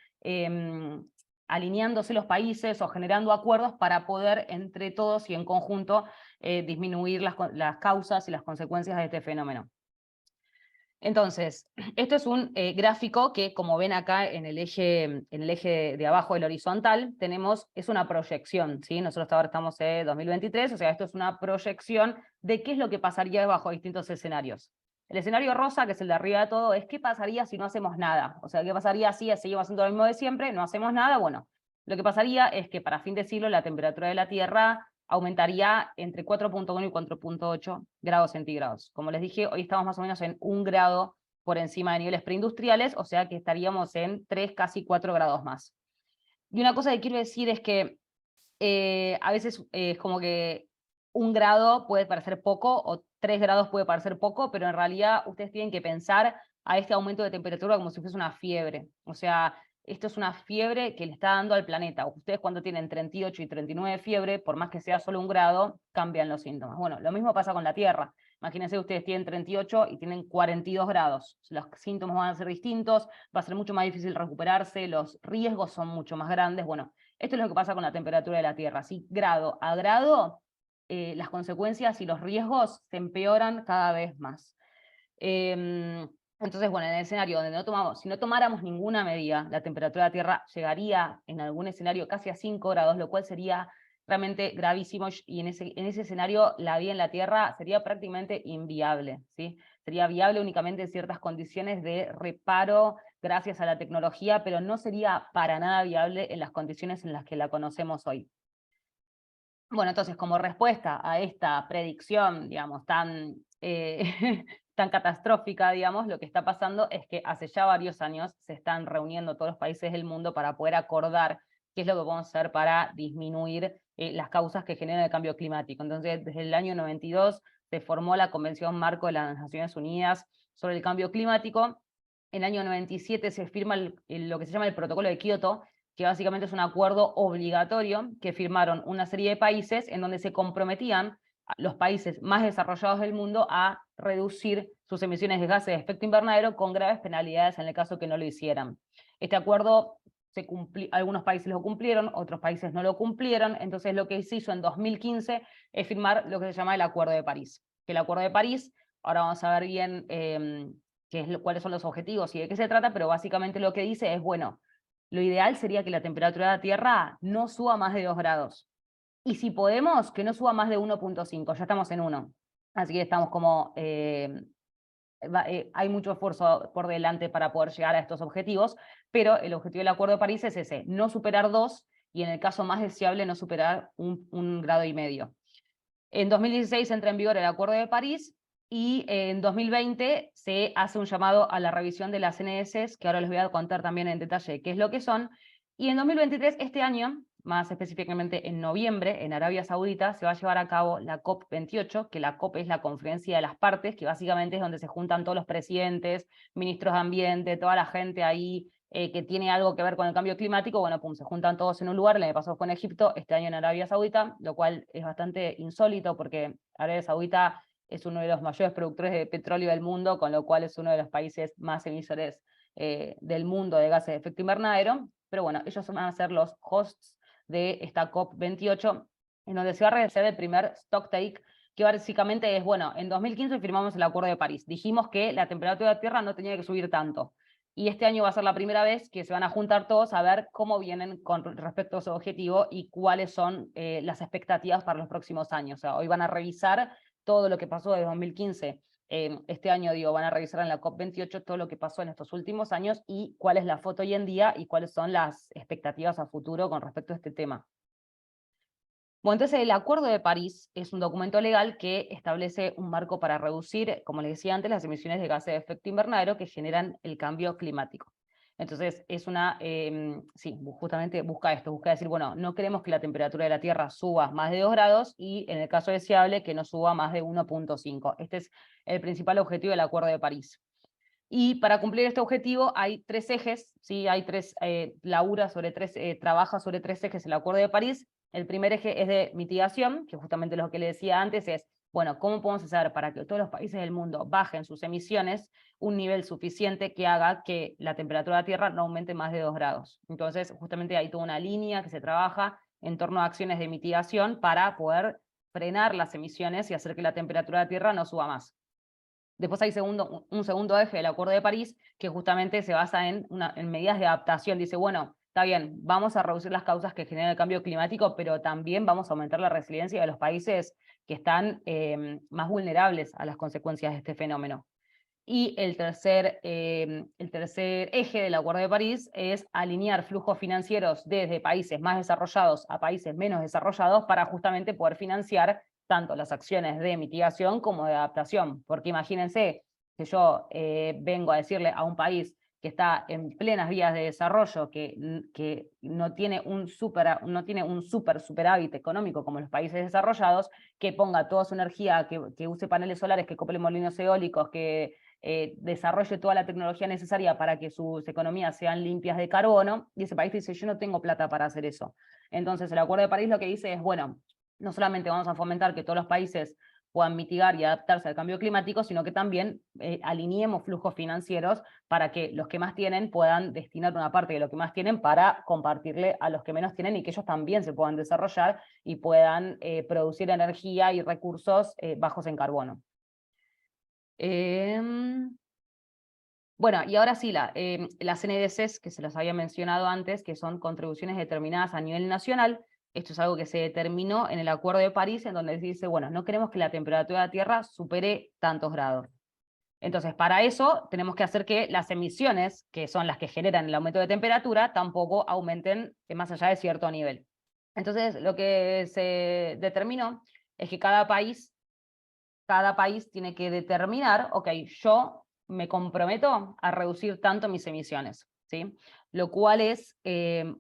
alineándose los países o generando acuerdos para poder, entre todos y en conjunto, disminuir las causas y las consecuencias de este fenómeno. Entonces, esto es un gráfico que, como ven acá en el eje de abajo del horizontal, es una proyección, ¿sí? Nosotros ahora estamos en 2023, o sea, esto es una proyección de qué es lo que pasaría bajo distintos escenarios. El escenario rosa, que es el de arriba de todo, es qué pasaría si no hacemos nada. O sea, qué pasaría si seguimos haciendo lo mismo de siempre, no hacemos nada. Bueno, lo que pasaría es que para fin de siglo la temperatura de la Tierra aumentaría entre 4.1 y 4.8 grados centígrados. Como les dije, hoy estamos más o menos en 1 grado por encima de niveles preindustriales, o sea que estaríamos en 3, casi 4 grados más. Y una cosa que quiero decir es que a veces es como que 1 grado puede parecer poco, o 3 grados puede parecer poco, pero en realidad ustedes tienen que pensar a este aumento de temperatura como si fuese una fiebre. O sea, esto es una fiebre que le está dando al planeta. Ustedes cuando tienen 38 y 39 de fiebre, por más que sea solo 1 grado, cambian los síntomas. Bueno, lo mismo pasa con la Tierra. Imagínense, ustedes tienen 38 y tienen 42 grados. Los síntomas van a ser distintos, va a ser mucho más difícil recuperarse, los riesgos son mucho más grandes. Bueno, esto es lo que pasa con la temperatura de la Tierra. Si grado a grado, las consecuencias y los riesgos se empeoran cada vez más. Entonces, bueno, en el escenario donde si no tomáramos ninguna medida, la temperatura de la Tierra llegaría en algún escenario casi a 5 grados, lo cual sería realmente gravísimo, y en ese escenario la vida en la Tierra sería prácticamente inviable, ¿sí? Sería viable únicamente en ciertas condiciones de reparo gracias a la tecnología, pero no sería para nada viable en las condiciones en las que la conocemos hoy. Bueno, entonces, como respuesta a esta predicción, digamos, tan, tan catastrófica, digamos, lo que está pasando es que hace ya varios años se están reuniendo todos los países del mundo para poder acordar qué es lo que podemos hacer para disminuir las causas que generan el cambio climático. Entonces, desde el año 92 se formó la Convención Marco de las Naciones Unidas sobre el Cambio Climático. En el año 97 se firma lo que se llama el Protocolo de Kioto, que básicamente es un acuerdo obligatorio que firmaron una serie de países en donde se comprometían a los países más desarrollados del mundo a reducir sus emisiones de gases de efecto invernadero con graves penalidades en el caso que no lo hicieran. Este acuerdo, algunos países lo cumplieron, otros países no lo cumplieron, entonces lo que se hizo en 2015 es firmar lo que se llama el Acuerdo de París. Que el Acuerdo de París, ahora vamos a ver bien cuáles son los objetivos y de qué se trata, pero básicamente lo que dice es, bueno, lo ideal sería que la temperatura de la Tierra no suba más de 2 grados. Y si podemos, que no suba más de 1.5, ya estamos en 1. Así que estamos como... hay mucho esfuerzo por delante para poder llegar a estos objetivos, pero el objetivo del Acuerdo de París es ese, no superar 2, y en el caso más deseable no superar 1,5 grados. En 2016 entra en vigor el Acuerdo de París, y en 2020 se hace un llamado a la revisión de las NDCs, que ahora les voy a contar también en detalle qué es lo que son. Y en 2023, este año, más específicamente en noviembre, en Arabia Saudita, se va a llevar a cabo la COP28, que la COP es la Conferencia de las Partes, que básicamente es donde se juntan todos los presidentes, ministros de ambiente, toda la gente ahí que tiene algo que ver con el cambio climático. Bueno, pum, se juntan todos en un lugar. El año pasado fue en Egipto, este año en Arabia Saudita, lo cual es bastante insólito porque Arabia Saudita es uno de los mayores productores de petróleo del mundo, con lo cual es uno de los países más emisores del mundo de gases de efecto invernadero. Pero bueno, ellos van a ser los hosts de esta COP28, en donde se va a realizar el primer stocktake, que básicamente es, bueno, en 2015 firmamos el Acuerdo de París. Dijimos que la temperatura de la Tierra no tenía que subir tanto. Y este año va a ser la primera vez que se van a juntar todos a ver cómo vienen con respecto a su objetivo y cuáles son las expectativas para los próximos años. O sea, hoy van a revisar todo lo que pasó desde 2015 este año, digo, van a revisar en la COP28 todo lo que pasó en estos últimos años y cuál es la foto hoy en día y cuáles son las expectativas a futuro con respecto a este tema. Bueno, entonces el Acuerdo de París es un documento legal que establece un marco para reducir, como les decía antes, las emisiones de gases de efecto invernadero que generan el cambio climático. Entonces, es una, sí, justamente busca esto, busca decir, bueno, no queremos que la temperatura de la Tierra suba más de 2 grados y, en el caso deseable, que no suba más de 1,5. Este es el principal objetivo del Acuerdo de París. Y para cumplir este objetivo hay 3 ejes, ¿sí? Hay 3, trabaja sobre 3 ejes el Acuerdo de París. El primer eje es de mitigación, que justamente lo que le decía antes es, bueno, ¿cómo podemos hacer para que todos los países del mundo bajen sus emisiones un nivel suficiente que haga que la temperatura de la Tierra no aumente más de 2 grados? Entonces, justamente hay toda una línea que se trabaja en torno a acciones de mitigación para poder frenar las emisiones y hacer que la temperatura de la Tierra no suba más. Después hay un segundo eje del Acuerdo de París que justamente se basa en medidas de adaptación. Dice, bueno, está bien, vamos a reducir las causas que generan el cambio climático, pero también vamos a aumentar la resiliencia de los países que están más vulnerables a las consecuencias de este fenómeno. Y el tercer eje del Acuerdo de París es alinear flujos financieros desde países más desarrollados a países menos desarrollados para justamente poder financiar tanto las acciones de mitigación como de adaptación. Porque imagínense que yo vengo a decirle a un país que está en plenas vías de desarrollo, que no tiene un superávit económico como los países desarrollados, que ponga toda su energía, que use paneles solares, que cople molinos eólicos, que desarrolle toda la tecnología necesaria para que sus economías sean limpias de carbono, y ese país dice, yo no tengo plata para hacer eso. Entonces el Acuerdo de París lo que dice es, bueno, no solamente vamos a fomentar que todos los países puedan mitigar y adaptarse al cambio climático, sino que también alineemos flujos financieros para que los que más tienen puedan destinar una parte de lo que más tienen para compartirle a los que menos tienen y que ellos también se puedan desarrollar y puedan producir energía y recursos bajos en carbono. Bueno, y ahora sí, las NDCs, que se las había mencionado antes, que son contribuciones determinadas a nivel nacional. Esto es algo que se determinó en el Acuerdo de París, en donde se dice, bueno, no queremos que la temperatura de la Tierra supere tantos grados. Entonces, para eso tenemos que hacer que las emisiones, que son las que generan el aumento de temperatura, tampoco aumenten más allá de cierto nivel. Entonces, lo que se determinó es que cada país tiene que determinar, ok, yo me comprometo a reducir tanto mis emisiones, ¿sí? Lo cual es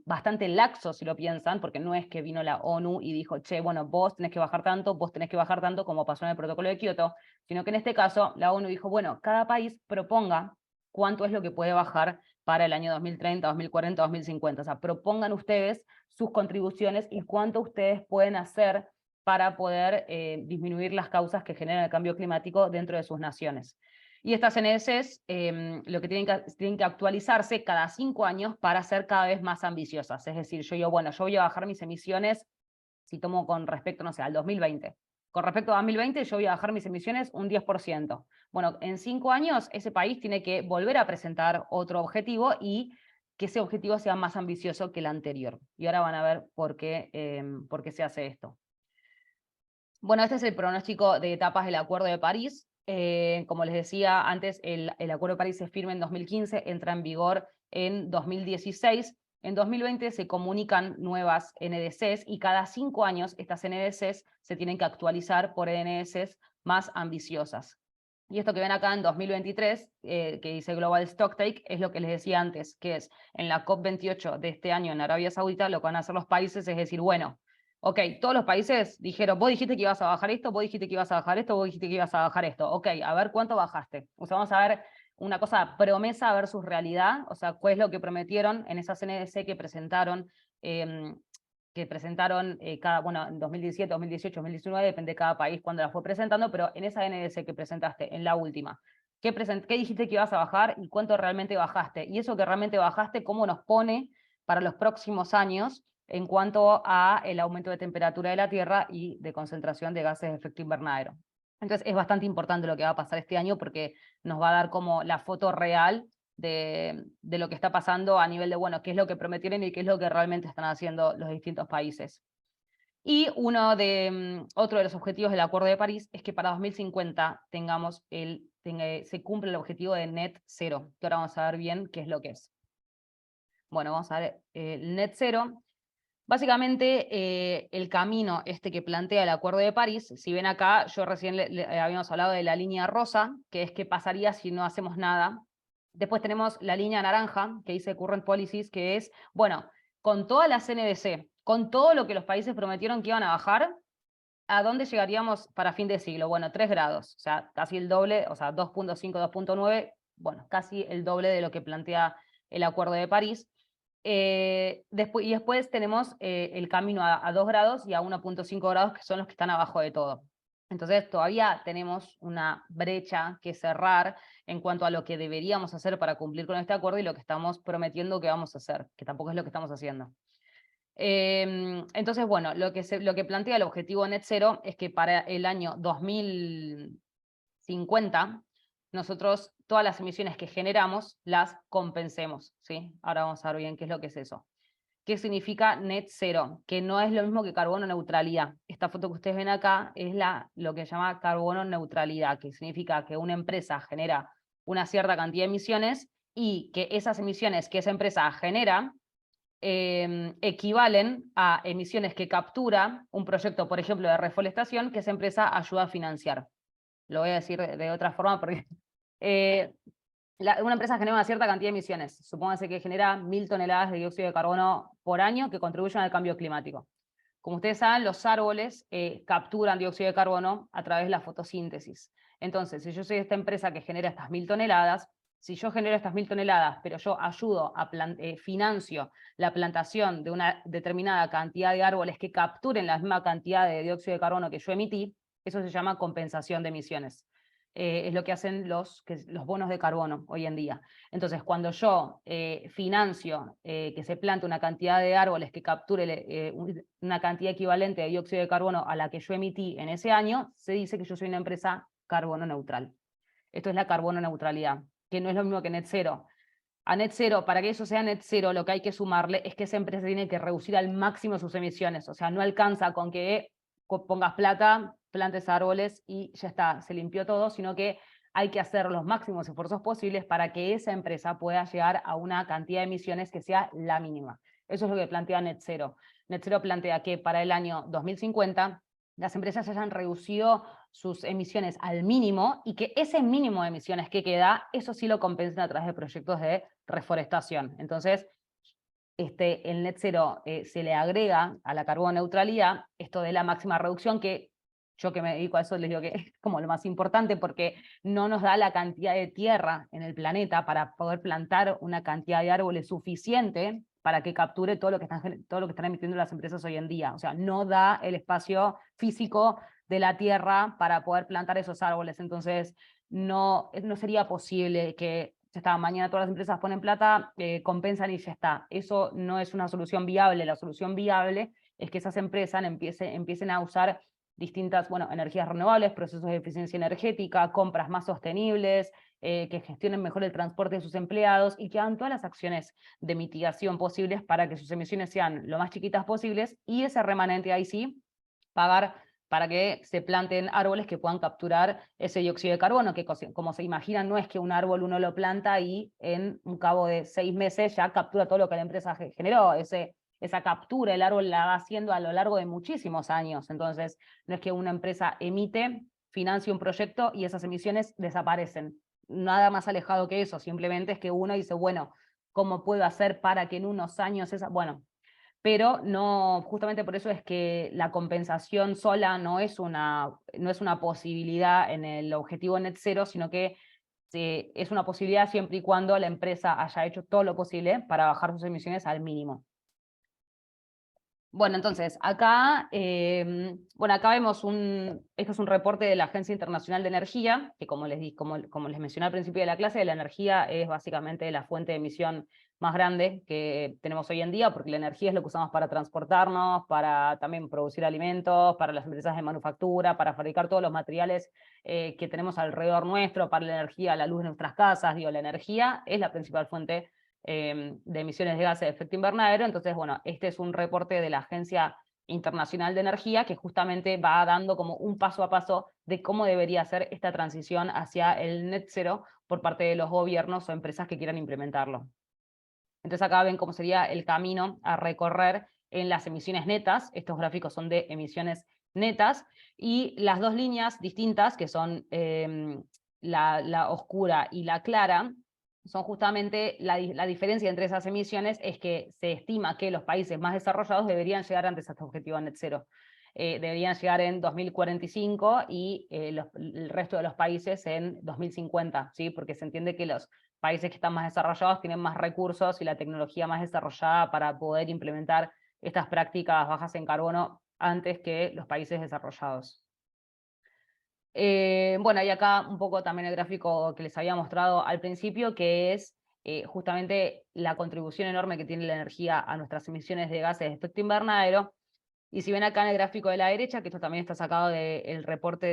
bastante laxo si lo piensan, porque no es que vino la ONU y dijo, che, bueno, vos tenés que bajar tanto, vos tenés que bajar tanto, como pasó en el protocolo de Kioto, sino que en este caso la ONU dijo, bueno, cada país proponga cuánto es lo que puede bajar para el año 2030, 2040, 2050. O sea, propongan ustedes sus contribuciones y cuánto ustedes pueden hacer para poder disminuir las causas que generan el cambio climático dentro de sus naciones. Y estas NDCs lo que tienen que actualizarse cada 5 años para ser cada vez más ambiciosas. Es decir, yo voy a bajar mis emisiones, si tomo con respecto, no sé, al 2020. Con respecto a 2020, yo voy a bajar mis emisiones un 10%. Bueno, en 5 años ese país tiene que volver a presentar otro objetivo y que ese objetivo sea más ambicioso que el anterior. Y ahora van a ver por qué se hace esto. Bueno, este es el pronóstico de etapas del Acuerdo de París. Como les decía antes, el Acuerdo de París se firma en 2015, entra en vigor en 2016. En 2020 se comunican nuevas NDCs y cada 5 años estas NDCs se tienen que actualizar por NDCs más ambiciosas. Y esto que ven acá en 2023, que dice Global Stocktake, es lo que les decía antes, que es en la COP28 de este año en Arabia Saudita, lo que van a hacer los países es decir, bueno, ok, todos los países dijeron, vos dijiste que ibas a bajar esto, vos dijiste que ibas a bajar esto, vos dijiste que ibas a bajar esto. Ok, a ver cuánto bajaste. O sea, vamos a ver una cosa, promesa versus realidad, o sea, cuál es lo que prometieron en esas NDC que presentaron, en 2017, 2018, 2019, depende de cada país cuando la fue presentando, pero en esa NDC que presentaste, en la última, ¿qué dijiste que ibas a bajar y cuánto realmente bajaste? Y eso que realmente bajaste, ¿cómo nos pone para los próximos años en cuanto a el aumento de temperatura de la Tierra y de concentración de gases de efecto invernadero? Entonces es bastante importante lo que va a pasar este año porque nos va a dar como la foto real de lo que está pasando a nivel de, bueno, qué es lo que prometieron y qué es lo que realmente están haciendo los distintos países. Y otro de los objetivos del Acuerdo de París es que para 2050 se cumpla el objetivo de net cero, que ahora vamos a ver bien qué es lo que es. Bueno, vamos a ver el net cero. Básicamente, el camino que plantea el Acuerdo de París, si ven acá, yo recién habíamos hablado de la línea rosa, que es qué pasaría si no hacemos nada. Después tenemos la línea naranja, que dice Current Policies, que es, bueno, con todas las NDC, con todo lo que los países prometieron que iban a bajar, ¿a dónde llegaríamos para fin de siglo? Bueno, 3 grados, o sea, casi el doble, o sea, 2.5, 2.9, bueno, casi el doble de lo que plantea el Acuerdo de París. Después tenemos el camino a 2 grados y a 1.5 grados, que son los que están abajo de todo. Entonces, todavía tenemos una brecha que cerrar en cuanto a lo que deberíamos hacer para cumplir con este acuerdo y lo que estamos prometiendo que vamos a hacer, que tampoco es lo que estamos haciendo. Entonces, bueno, lo que plantea el objetivo net cero es que para el año 2050 nosotros todas las emisiones que generamos las compensemos, ¿sí? Ahora vamos a ver bien qué es lo que es eso. ¿Qué significa net cero? Que no es lo mismo que carbono neutralidad. Esta foto que ustedes ven acá es lo que se llama carbono neutralidad, que significa que una empresa genera una cierta cantidad de emisiones y que esas emisiones que esa empresa genera equivalen a emisiones que captura un proyecto, por ejemplo, de reforestación, que esa empresa ayuda a financiar. Lo voy a decir de otra forma porque una empresa genera una cierta cantidad de emisiones. Supóngase que genera 1000 toneladas de dióxido de carbono por año que contribuyen al cambio climático. Como ustedes saben, los árboles capturan dióxido de carbono a través de la fotosíntesis. Entonces, si yo soy esta empresa que genera estas 1000 toneladas, si yo genero estas 1000 toneladas, pero yo ayudo financio la plantación de una determinada cantidad de árboles que capturen la misma cantidad de dióxido de carbono que yo emití, eso se llama compensación de emisiones. Es lo que hacen los bonos de carbono hoy en día. Entonces, cuando yo financio que se plante una cantidad de árboles que capture una cantidad equivalente de dióxido de carbono a la que yo emití en ese año, se dice que yo soy una empresa carbono neutral. Esto es la carbono neutralidad, que no es lo mismo que net cero. A net cero, para que eso sea net cero, lo que hay que sumarle es que esa empresa tiene que reducir al máximo sus emisiones. O sea, no alcanza con que pongas plata, plantes árboles y ya está, se limpió todo, sino que hay que hacer los máximos esfuerzos posibles para que esa empresa pueda llegar a una cantidad de emisiones que sea la mínima. Eso es lo que plantea Net Zero. Net Zero plantea que para el año 2050 las empresas hayan reducido sus emisiones al mínimo y que ese mínimo de emisiones que queda, eso sí lo compensen a través de proyectos de reforestación. Entonces, el net cero se le agrega a la carbono neutralidad esto de la máxima reducción, que yo que me dedico a eso les digo que es como lo más importante porque no nos da la cantidad de tierra en el planeta para poder plantar una cantidad de árboles suficiente para que capture todo lo que están emitiendo las empresas hoy en día. O sea, no da el espacio físico de la tierra para poder plantar esos árboles. Entonces, no sería posible que ya está, mañana todas las empresas ponen plata, compensan y ya está. Eso no es una solución viable. La solución viable es que esas empresas empiecen a usar distintas, energías renovables, procesos de eficiencia energética, compras más sostenibles, que gestionen mejor el transporte de sus empleados y que hagan todas las acciones de mitigación posibles para que sus emisiones sean lo más chiquitas posibles y ese remanente ahí sí pagar para que se planten árboles que puedan capturar ese dióxido de carbono, que como se imaginan no es que un árbol uno lo planta y en un cabo de 6 meses ya captura todo lo que la empresa generó. Esa captura el árbol la va haciendo a lo largo de muchísimos años. Entonces, no es que una empresa emite, financia un proyecto y esas emisiones desaparecen. Nada más alejado que eso, simplemente es que uno dice, bueno, ¿cómo puedo hacer para que en unos años pero no, justamente por eso es que la compensación sola no es una posibilidad en el objetivo net cero, sino que es una posibilidad siempre y cuando la empresa haya hecho todo lo posible para bajar sus emisiones al mínimo. Bueno, entonces, acá vemos esto es un reporte de la Agencia Internacional de Energía, que como les mencioné al principio de la clase, la energía es básicamente la fuente de emisión más grande que tenemos hoy en día, porque la energía es lo que usamos para transportarnos, para también producir alimentos, para las empresas de manufactura, para fabricar todos los materiales que tenemos alrededor nuestro, para la energía, la luz de nuestras casas. La energía es la principal fuente de emisiones de gases de efecto invernadero. Entonces, este es un reporte de la Agencia Internacional de Energía, que justamente va dando como un paso a paso de cómo debería ser esta transición hacia el net zero por parte de los gobiernos o empresas que quieran implementarlo. Entonces acá ven cómo sería el camino a recorrer en las emisiones netas. Estos gráficos son de emisiones netas, y las dos líneas distintas, que son la oscura y la clara, son justamente la diferencia entre esas emisiones es que se estima que los países más desarrollados deberían llegar antes a este objetivo net cero. Deberían llegar en 2045 y el resto de los países en 2050, ¿sí? Porque se entiende que los países que están más desarrollados tienen más recursos y la tecnología más desarrollada para poder implementar estas prácticas bajas en carbono antes que los países desarrollados. Bueno, y acá un poco también el gráfico que les había mostrado al principio, que es justamente la contribución enorme que tiene la energía a nuestras emisiones de gases de efecto invernadero. Y si ven acá en el gráfico de la derecha, que esto también está sacado del reporte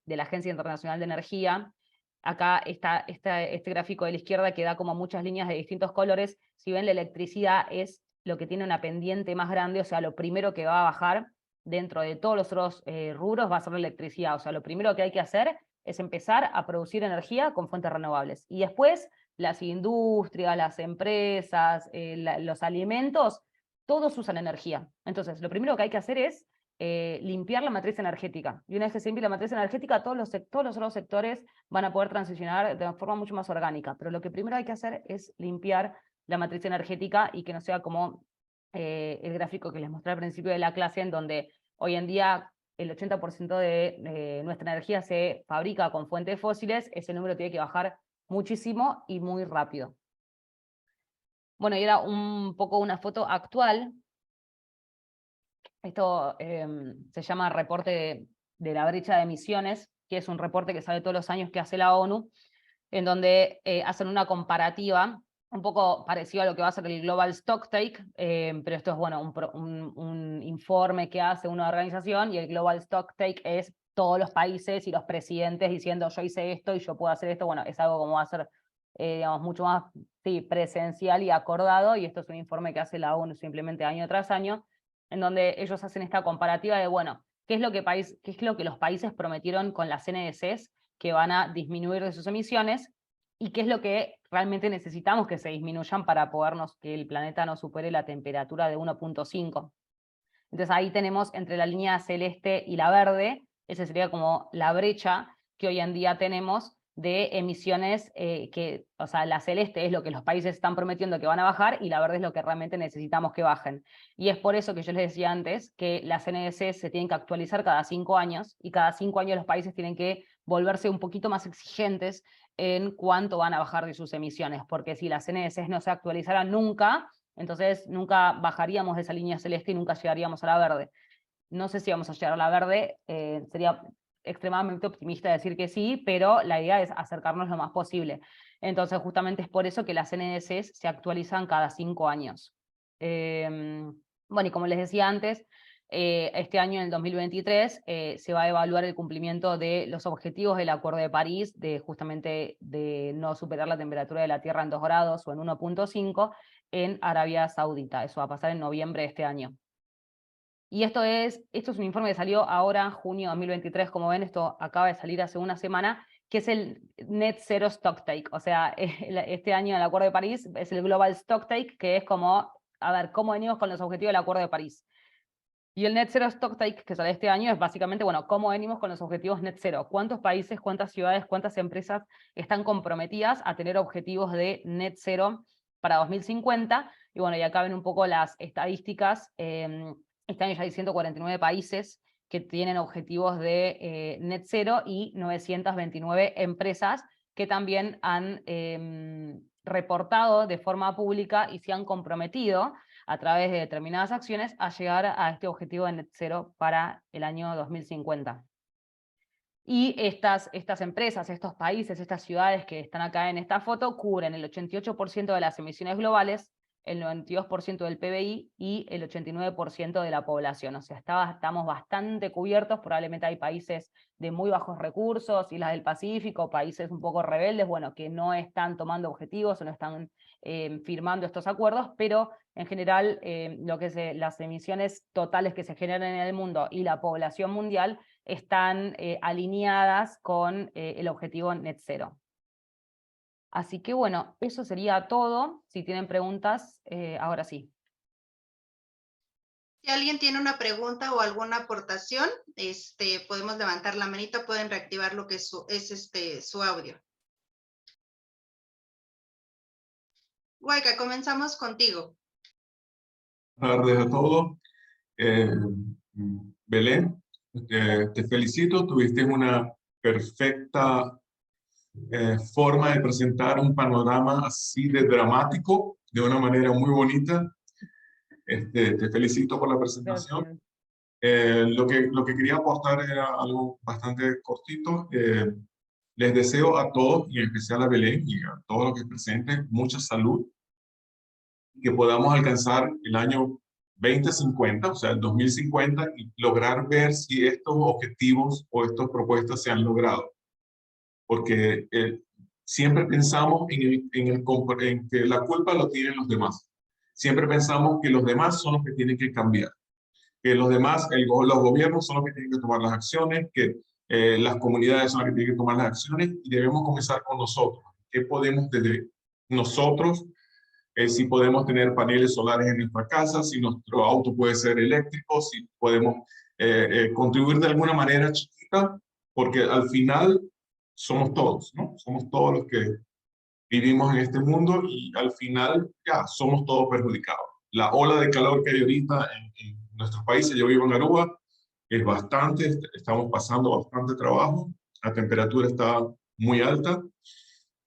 de la Agencia Internacional de Energía, acá está este gráfico de la izquierda que da como muchas líneas de distintos colores. Si ven, la electricidad es lo que tiene una pendiente más grande, o sea, lo primero que va a bajar dentro de todos los otros rubros va a ser la electricidad. O sea, lo primero que hay que hacer es empezar a producir energía con fuentes renovables. Y después las industrias, las empresas, los alimentos, todos usan energía. Entonces, lo primero que hay que hacer es limpiar la matriz energética. Y una vez que se limpie la matriz energética, todos los otros sectores van a poder transicionar de forma mucho más orgánica. Pero lo que primero hay que hacer es limpiar la matriz energética y que no sea como el gráfico que les mostré al principio de la clase, en donde hoy en día el 80% de nuestra energía se fabrica con fuentes fósiles. Ese número tiene que bajar muchísimo y muy rápido. Bueno, y era un poco una foto actual. Esto se llama reporte de la brecha de emisiones, que es un reporte que sale todos los años que hace la ONU, en donde hacen una comparativa, un poco parecido a lo que va a ser el Global Stocktake, pero esto es bueno, un informe que hace una organización, y el Global Stocktake es todos los países y los presidentes diciendo yo hice esto y yo puedo hacer esto. Bueno, es algo como va a ser digamos, mucho más presencial y acordado, y esto es un informe que hace la ONU simplemente año tras año, en donde ellos hacen esta comparativa de, bueno, qué es lo que los países prometieron con las NDCs que van a disminuir de sus emisiones, y qué es lo que realmente necesitamos que se disminuyan para que el planeta no supere la temperatura de 1.5. Entonces ahí tenemos entre la línea celeste y la verde, esa sería como la brecha que hoy en día tenemos de emisiones o sea, la celeste es lo que los países están prometiendo que van a bajar, y la verde es lo que realmente necesitamos que bajen. Y es por eso que yo les decía antes que las NDC se tienen que actualizar cada 5 años, y cada 5 años los países tienen que volverse un poquito más exigentes en cuánto van a bajar de sus emisiones, porque si las NDCs no se actualizaran nunca, entonces nunca bajaríamos de esa línea celeste y nunca llegaríamos a la verde. No sé si vamos a llegar a la verde, sería extremadamente optimista decir que sí, pero la idea es acercarnos lo más posible. Entonces justamente es por eso que las NDCs se actualizan cada 5 años. Bueno, y como les decía antes, este año, en el 2023, se va a evaluar el cumplimiento de los objetivos del Acuerdo de París, justamente de no superar la temperatura de la Tierra en 2 grados o en 1.5 en Arabia Saudita. Eso va a pasar en noviembre de este año. Y esto es un informe que salió ahora, junio de 2023, como ven, esto acaba de salir hace una semana, que es el Net Zero Stocktake. O sea, este año el Acuerdo de París es el Global Stocktake, que es como, a ver, cómo venimos con los objetivos del Acuerdo de París. Y el Net Zero Stocktake, que sale este año, es básicamente, bueno, cómo venimos con los objetivos Net Zero. ¿Cuántos países, cuántas ciudades, cuántas empresas están comprometidas a tener objetivos de Net Zero para 2050? Y bueno, y acá ven un poco las estadísticas. Este año ya hay 149 países que tienen objetivos de Net Zero, y 929 empresas que también han reportado de forma pública y se han comprometido a través de determinadas acciones a llegar a este objetivo de net cero para el año 2050. Y estas empresas, estos países, estas ciudades que están acá en esta foto, cubren el 88% de las emisiones globales, el 92% del PBI y el 89% de la población. O sea, estamos bastante cubiertos, probablemente hay países de muy bajos recursos, islas del Pacífico, países un poco rebeldes, bueno, que no están tomando objetivos o no están firmando estos acuerdos, pero en general lo que es las emisiones totales que se generan en el mundo y la población mundial están alineadas con el objetivo net cero. Así que bueno, eso sería todo. Si tienen preguntas, ahora sí. Si alguien tiene una pregunta o alguna aportación, podemos levantar la manita, pueden reactivar lo que es su audio. Huayca, comenzamos contigo. Buenas tardes a todos. Belén, te felicito, tuviste una perfecta forma de presentar un panorama así de dramático, de una manera muy bonita. Te felicito por la presentación. Lo que quería aportar era algo bastante cortito. Les deseo a todos, y en especial a Belén y a todos los que presenten, mucha salud, que podamos alcanzar el año 2050, o sea, el 2050, y lograr ver si estos objetivos o estas propuestas se han logrado. Porque siempre pensamos en que la culpa lo tienen los demás. Siempre pensamos que los demás son los que tienen que cambiar, que los demás, los gobiernos son los que tienen que tomar las acciones, que las comunidades son las que tienen que tomar las acciones, y debemos comenzar con nosotros. ¿Qué podemos desde nosotros? Si podemos tener paneles solares en nuestra casa, si nuestro auto puede ser eléctrico, si podemos contribuir de alguna manera chiquita, porque al final somos todos, ¿no? Somos todos los que vivimos en este mundo y al final ya somos todos perjudicados. La ola de calor que hay ahorita en nuestros países, yo vivo en Aruba, es bastante, estamos pasando bastante trabajo, la temperatura está muy alta,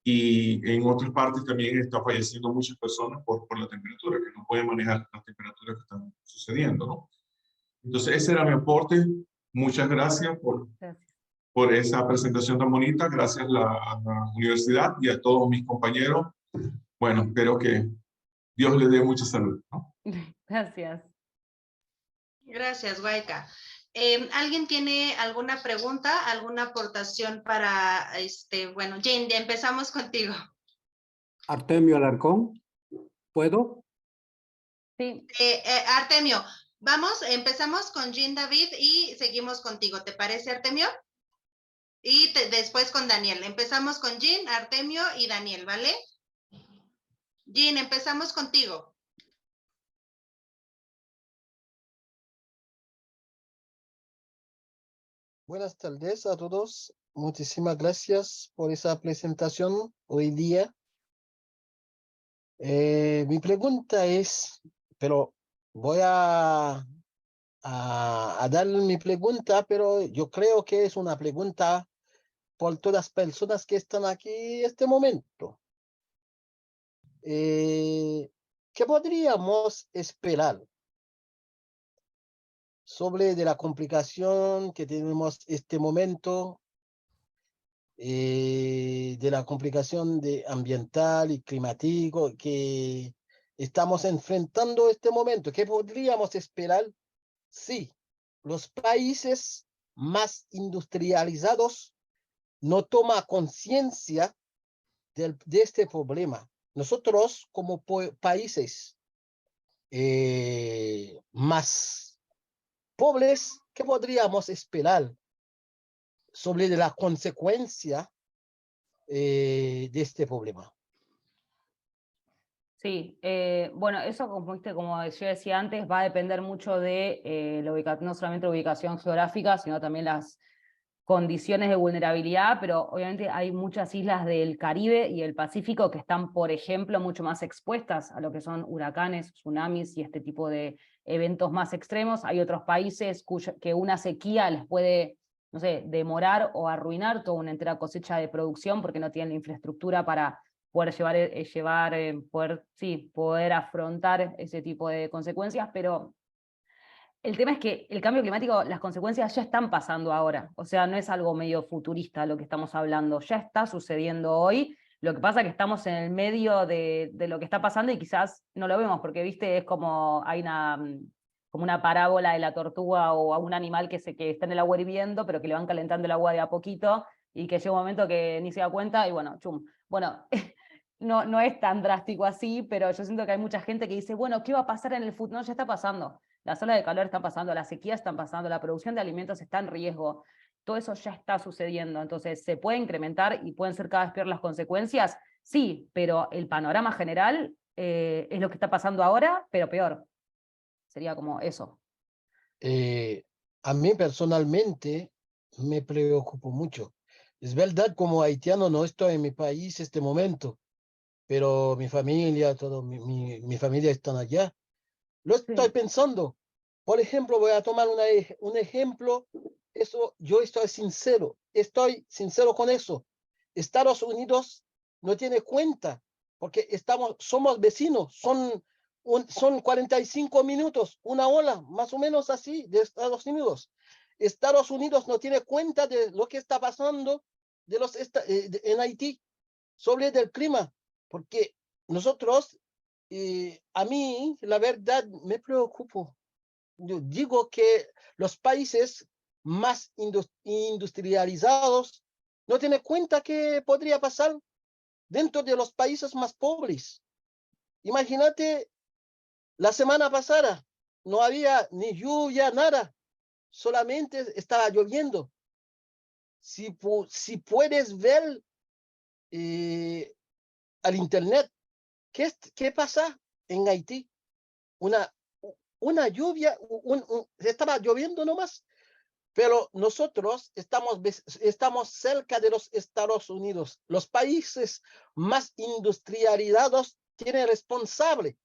y en otras partes también está falleciendo muchas personas por la temperatura, que no pueden manejar las temperaturas que están sucediendo, ¿no? Entonces, ese era mi aporte. Muchas gracias por esa presentación tan bonita. Gracias a la universidad y a todos mis compañeros. Bueno, espero que Dios les dé mucha salud, ¿no? Gracias. Gracias, Huayca. ¿Alguien tiene alguna pregunta, alguna aportación para, bueno, Jane, ya empezamos contigo. Artemio Alarcón, ¿puedo? Sí. Artemio, empezamos con Jean David y seguimos contigo. ¿Te parece, Artemio? Y después con Daniel. Empezamos con Jean, Artemio y Daniel, ¿vale? Jean, empezamos contigo. Buenas tardes a todos. Muchísimas gracias por esa presentación hoy día. Mi pregunta es, pero voy a dar mi pregunta, pero yo creo que es una pregunta por todas las personas que están aquí en este momento. ¿Qué podríamos esperar sobre de la complicación que tenemos este momento, de la complicación ambiental y climático que estamos enfrentando este momento? ¿Qué podríamos esperar si los países más industrializados no toman conciencia de este problema? Nosotros como países más pobres, ¿qué podríamos esperar sobre la consecuencia de este problema? Sí, bueno, eso como yo decía antes, va a depender mucho de no solamente la ubicación geográfica, sino también las condiciones de vulnerabilidad, pero obviamente hay muchas islas del Caribe y el Pacífico que están, por ejemplo, mucho más expuestas a lo que son huracanes, tsunamis y este tipo de eventos más extremos. Hay otros países que una sequía les puede, no sé, demorar o arruinar toda una entera cosecha de producción porque no tienen la infraestructura para poder afrontar ese tipo de consecuencias, pero el tema es que el cambio climático, las consecuencias ya están pasando ahora, o sea, no es algo medio futurista lo que estamos hablando, ya está sucediendo hoy. Lo que pasa es que estamos en el medio de lo que está pasando y quizás no lo vemos, porque, viste, es como hay como una parábola de la tortuga o a un animal que está en el agua hirviendo, pero que le van calentando el agua de a poquito, y que llega un momento que ni se da cuenta y bueno, chum. Bueno, no es tan drástico así, pero yo siento que hay mucha gente que dice, bueno, ¿qué va a pasar en el futuro? No, ya está pasando. Las olas de calor están pasando, las sequías están pasando, la producción de alimentos está en riesgo. Todo eso ya está sucediendo. Entonces, ¿se puede incrementar y pueden ser cada vez peor las consecuencias? Sí, pero el panorama general es lo que está pasando ahora, pero peor. Sería como eso. A mí personalmente me preocupo mucho. Es verdad, como haitiano no estoy en mi país este momento, pero mi familia, mi familia están allá. Lo estoy Sí, pensando. Por ejemplo, voy a tomar un ejemplo. Eso, yo estoy sincero con eso. Estados Unidos no tiene cuenta, porque somos vecinos, son 45 minutos, una hora, más o menos así, de Estados Unidos. Estados Unidos no tiene cuenta de lo que está pasando en Haití sobre el clima, porque nosotros, a mí, la verdad, me preocupo. Yo digo que los países más industrializados no tienen cuenta que podría pasar dentro de los países más pobres. Imagínate, la semana pasada no había ni lluvia, nada, solamente estaba lloviendo. Si puedes ver eh, al internet, ¿qué pasa en Haití? Una, una lluvia, estaba lloviendo nomás, pero nosotros estamos cerca de los Estados Unidos. Los países más industrializados tienen responsable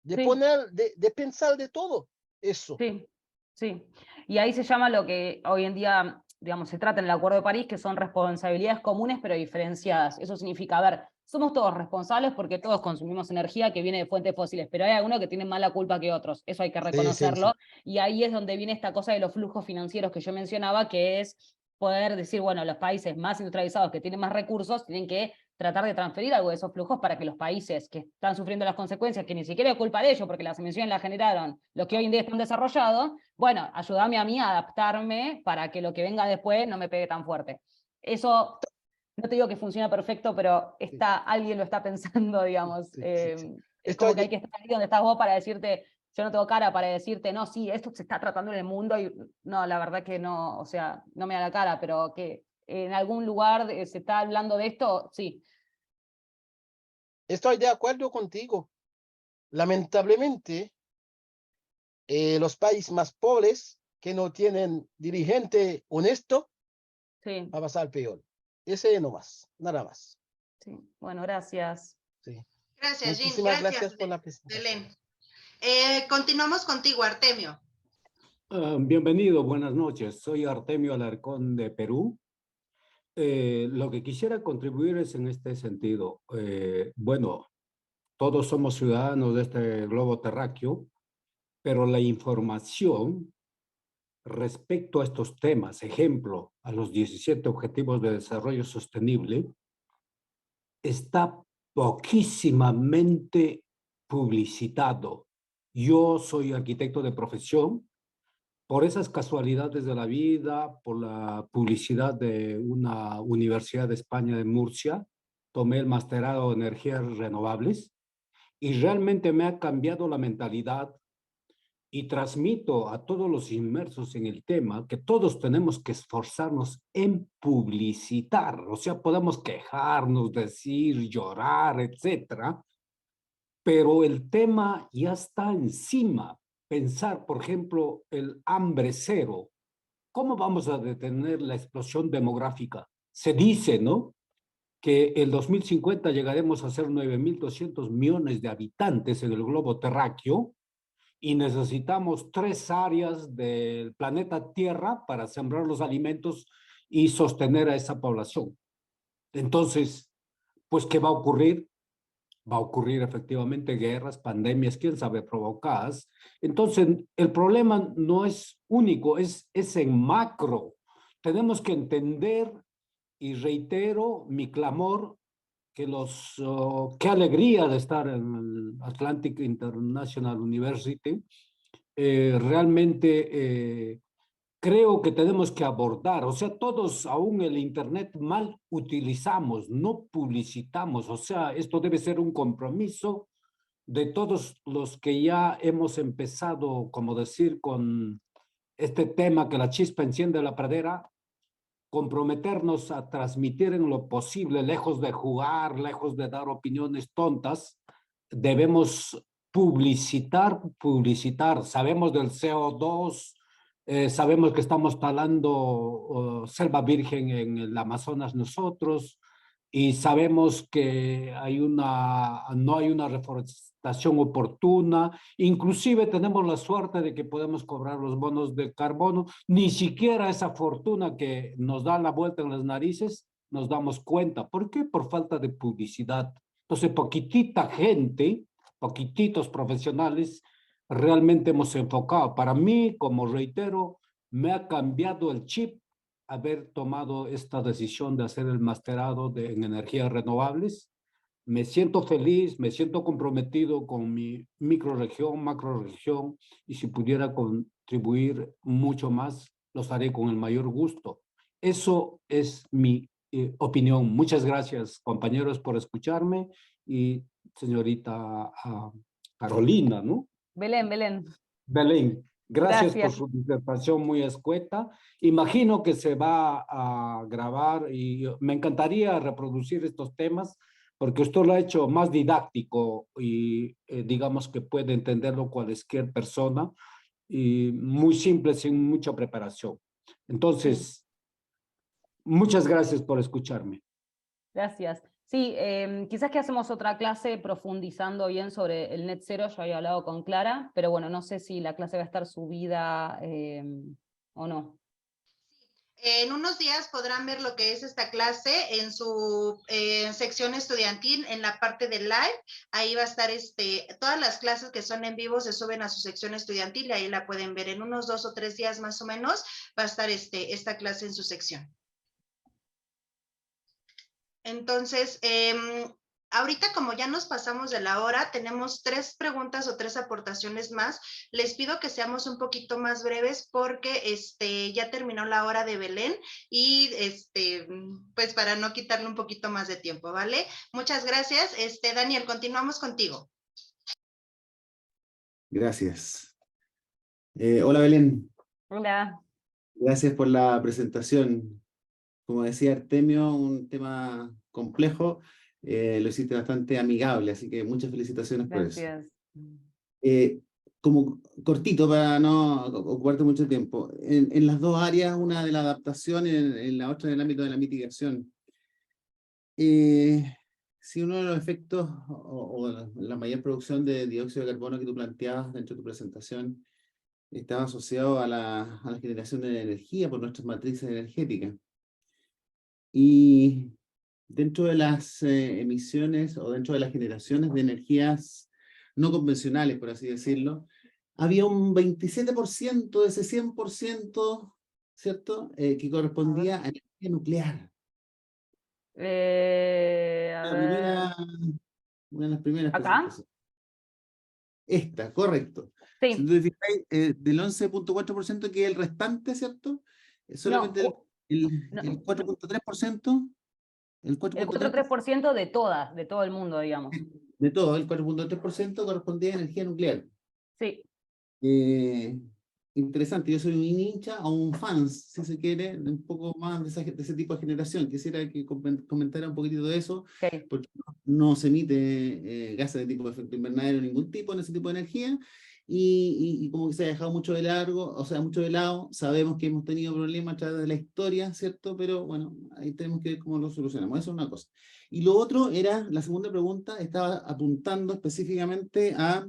de sí. de pensar de todo eso. Sí, sí. Y ahí se llama lo que hoy en día, digamos, se trata en el Acuerdo de París, que son responsabilidades comunes pero diferenciadas. Eso significa, a ver, somos todos responsables porque todos consumimos energía que viene de fuentes fósiles, pero hay algunos que tienen más la culpa que otros. Eso hay que Sí, sí, reconocerlo. sí. Y ahí es donde viene esta cosa de los flujos financieros que yo mencionaba, que es poder decir, bueno, los países más industrializados que tienen más recursos tienen que tratar de transferir algo de esos flujos para que los países que están sufriendo las consecuencias, que ni siquiera es culpa de ellos, porque las emisiones las generaron los que hoy en día están desarrollados, bueno, ayúdame a mí a adaptarme para que lo que venga después no me pegue tan fuerte. Eso, no te digo que funciona perfecto, pero Sí, alguien lo está pensando, digamos. sí, sí, sí. Es como Estoy que hay de, que estar ahí donde estás vos para decirte, yo no tengo cara para decirte, no, sí, esto se está tratando en el mundo, y no, la verdad que no, o sea, no me da la cara, pero que en algún lugar se está hablando de esto, sí. estoy de acuerdo contigo. Lamentablemente, los países más pobres que no tienen dirigente honesto Sí, va a pasar peor. Ese nomás, nada más. sí. Bueno, gracias. Sí. Gracias, Jean. Muchísimas Gracias, gracias por la presentación. Belén. Continuamos contigo, Artemio. Bienvenido, buenas noches. Soy Artemio Alarcón de Perú. Lo que quisiera contribuir es en este sentido. Bueno, todos somos ciudadanos de este globo terráqueo, pero la información respecto a estos temas, ejemplo, a los 17 Objetivos de Desarrollo Sostenible, está poquísimamente publicitado. Yo soy arquitecto de profesión. Por esas casualidades de la vida, por la publicidad de una Universidad de España de Murcia, tomé el masterado en energías renovables y realmente me ha cambiado la mentalidad y transmito a todos los inmersos en el tema que todos tenemos que esforzarnos en publicitar, o sea, podemos quejarnos, decir, llorar, etcétera, pero el tema ya está encima. Pensar, por ejemplo, el hambre cero. ¿Cómo vamos a detener la explosión demográfica? Se dice, ¿no?, que el 2050 llegaremos a ser 9.200 millones de habitantes en el globo terráqueo y necesitamos 3 áreas del planeta Tierra para sembrar los alimentos y sostener a esa población. Entonces, pues, ¿qué va a ocurrir? Va a ocurrir efectivamente guerras, pandemias, quién sabe, provocadas. Entonces, el problema no es único, es en macro. Tenemos que entender, y reitero mi clamor, qué alegría de estar en el Atlantic International University. Realmente creo que tenemos que abordar, o sea, todos aún el Internet mal utilizamos, no publicitamos, o sea, esto debe ser un compromiso de todos los que ya hemos empezado, como decir, con este tema que la chispa enciende la pradera, comprometernos a transmitir en lo posible, lejos de jugar, lejos de dar opiniones tontas, debemos publicitar. Sabemos del CO2, sabemos que estamos talando selva virgen en el Amazonas nosotros, y sabemos que no hay una reforestación oportuna, inclusive tenemos la suerte de que podemos cobrar los bonos de carbono, ni siquiera esa fortuna que nos da la vuelta en las narices nos damos cuenta. ¿Por qué? Por falta de publicidad. Entonces, poquitita gente, poquititos profesionales, realmente hemos enfocado. Para mí, como reitero, me ha cambiado el chip haber tomado esta decisión de hacer el masterado en energías renovables. Me siento feliz, me siento comprometido con mi microrregión, macrorregión, y si pudiera contribuir mucho más, lo haré con el mayor gusto. Eso es mi opinión. Muchas gracias, compañeros, por escucharme, y señorita Carolina, ¿no? Belén. Belén, gracias por Gracias. su disertación muy escueta. Imagino que se va a grabar y me encantaría reproducir estos temas porque usted lo ha hecho más didáctico y digamos que puede entenderlo cualquier persona y muy simple, sin mucha preparación. Entonces, muchas gracias por escucharme. Gracias. Sí, quizás que hacemos otra clase profundizando bien sobre el net zero. Yo había hablado con Clara, pero bueno, no sé si la clase va a estar subida o no. En unos días podrán ver lo que es esta clase en su sección estudiantil, en la parte de live. Ahí va a estar todas las clases que son en vivo se suben a su sección estudiantil y ahí la pueden ver. En unos 2 o 3 días más o menos va a estar esta clase en su sección. Entonces, ahorita como ya nos pasamos de la hora, tenemos 3 preguntas o 3 aportaciones más. Les pido que seamos un poquito más breves porque ya terminó la hora de Belén y pues para no quitarle un poquito más de tiempo, ¿vale? Muchas gracias. Daniel, continuamos contigo. Gracias. Hola Belén, Hola. gracias por la presentación. Como decía Artemio, un tema complejo, lo hiciste bastante amigable, así que muchas felicitaciones por eso. Gracias. Como cortito para no ocuparte mucho tiempo, en las dos áreas, una de la adaptación y en la otra en el ámbito de la mitigación. Si uno de los efectos o la mayor producción de dióxido de carbono que tú planteabas dentro de tu presentación estaba asociado a la generación de energía por nuestras matrices energéticas. Y dentro de las emisiones o dentro de las generaciones de energías no convencionales, por así decirlo, había un 27% de ese 100%, ¿cierto? Que correspondía a energía nuclear. A ver. Una de las primeras ¿Acá? presentaciones. Esta, correcto. Sí. Si tú te fijáis, del 11.4% que es el restante, ¿cierto? Solamente No, el 4.3%. El el 4,3% de todas, de todo el mundo, digamos. de todo, el 4.3% correspondía a energía nuclear. Sí. Interesante, yo soy un hincha o un fan, si se quiere, un poco más de ese tipo de generación. Quisiera que comentara un poquitito de eso, Okay. porque no se emite gases de tipo de efecto invernadero, ningún tipo en ese tipo de energía, y como que se ha dejado mucho de largo, o sea, mucho de lado. Sabemos que hemos tenido problemas a través de la historia, ¿cierto? Pero bueno, ahí tenemos que ver cómo lo solucionamos. Eso es una cosa. Y lo otro era, la segunda pregunta, estaba apuntando específicamente a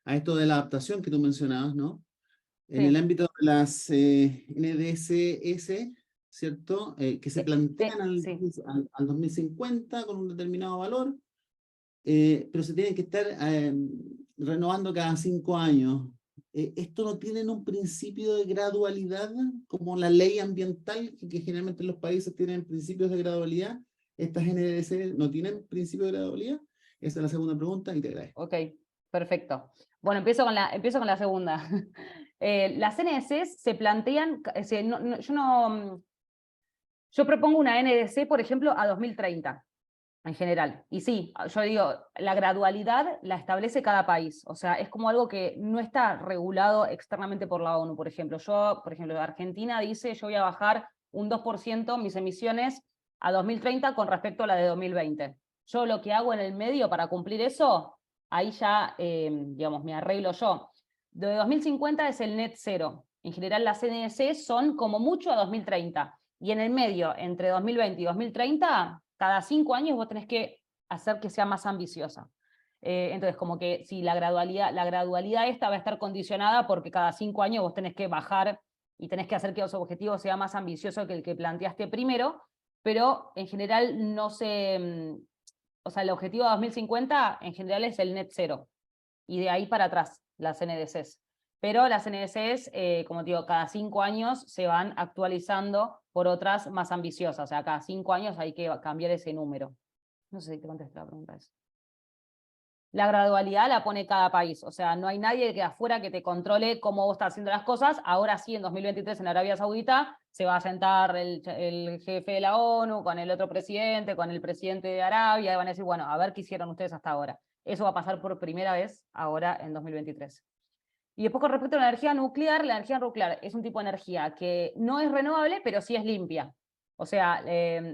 esto de la adaptación que tú mencionabas, ¿no? En el ámbito de las NDSS, ¿cierto? Que se plantean al 2050 con un determinado valor, pero se tienen que estar renovando cada 5 años. ¿Esto no tiene un principio de gradualidad, como la ley ambiental, que generalmente los países tienen principios de gradualidad? estas NDC no tienen principio de gradualidad? Esa es la segunda pregunta y te agradezco. Ok, perfecto. Bueno, empiezo con la segunda. Las NDCs se plantean, yo propongo una NDC, por ejemplo, a 2030. En general. Y sí, yo digo, la gradualidad la establece cada país. O sea, es como algo que no está regulado externamente por la ONU, por ejemplo. Argentina dice, yo voy a bajar un 2% mis emisiones a 2030 con respecto a la de 2020. Yo lo que hago en el medio para cumplir eso, ahí ya, digamos, me arreglo yo. De 2050 es el net cero. En general las NDC son como mucho a 2030. Y en el medio, entre 2020 y 2030, cada 5 años vos tenés que hacer que sea más ambiciosa. Entonces, como que si la gradualidad esta va a estar condicionada porque cada 5 años vos tenés que bajar y tenés que hacer que los objetivos sean más ambiciosos que el que planteaste primero, pero en general no se... O sea, el objetivo de 2050 en general es el net cero. Y de ahí para atrás, las NDCs. Pero las NDCs, como te digo, cada 5 años se van actualizando por otras más ambiciosas. O sea, cada 5 años hay que cambiar ese número. No sé si te contesté la pregunta esa. La gradualidad la pone cada país. O sea, no hay nadie de afuera que te controle cómo vos estás haciendo las cosas. Ahora sí, en 2023 en Arabia Saudita se va a sentar el jefe de la ONU con el otro presidente, con el presidente de Arabia, y van a decir, bueno, a ver qué hicieron ustedes hasta ahora. Eso va a pasar por primera vez ahora en 2023. Y después con respecto a la energía nuclear es un tipo de energía que no es renovable, pero sí es limpia. O sea,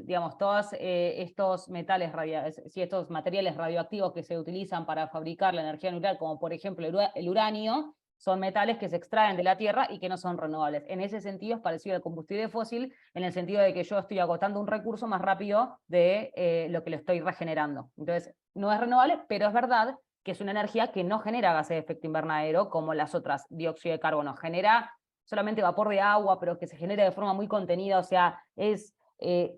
digamos, todos estos estos materiales radioactivos que se utilizan para fabricar la energía nuclear, como por ejemplo el uranio, son metales que se extraen de la Tierra y que no son renovables. En ese sentido es parecido al combustible fósil, en el sentido de que yo estoy agotando un recurso más rápido de lo que lo estoy regenerando. Entonces, no es renovable, pero es verdad que es una energía que no genera gases de efecto invernadero como las otras, dióxido de carbono. Genera solamente vapor de agua, pero que se genera de forma muy contenida, o sea, es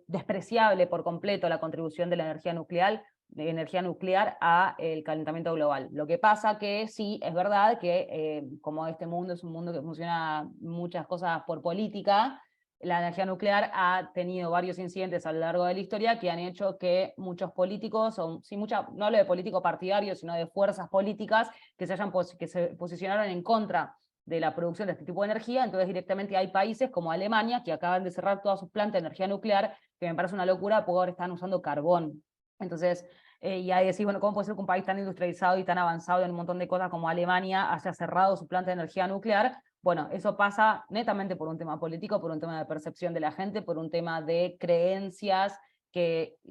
despreciable por completo la contribución de la energía nuclear a el calentamiento global. Lo que pasa que sí, es verdad que como este mundo es un mundo que funciona muchas cosas por política, la energía nuclear ha tenido varios incidentes a lo largo de la historia que han hecho que muchos políticos, no hablo de políticos partidarios, sino de fuerzas políticas que se posicionaron en contra de la producción de este tipo de energía. Entonces directamente hay países como Alemania que acaban de cerrar todas sus plantas de energía nuclear, que me parece una locura porque ahora están usando carbón. Entonces, y ahí decís, bueno, ¿cómo puede ser que un país tan industrializado y tan avanzado en un montón de cosas como Alemania haya cerrado su planta de energía nuclear? Bueno, eso pasa netamente por un tema político, por un tema de percepción de la gente, por un tema de creencias,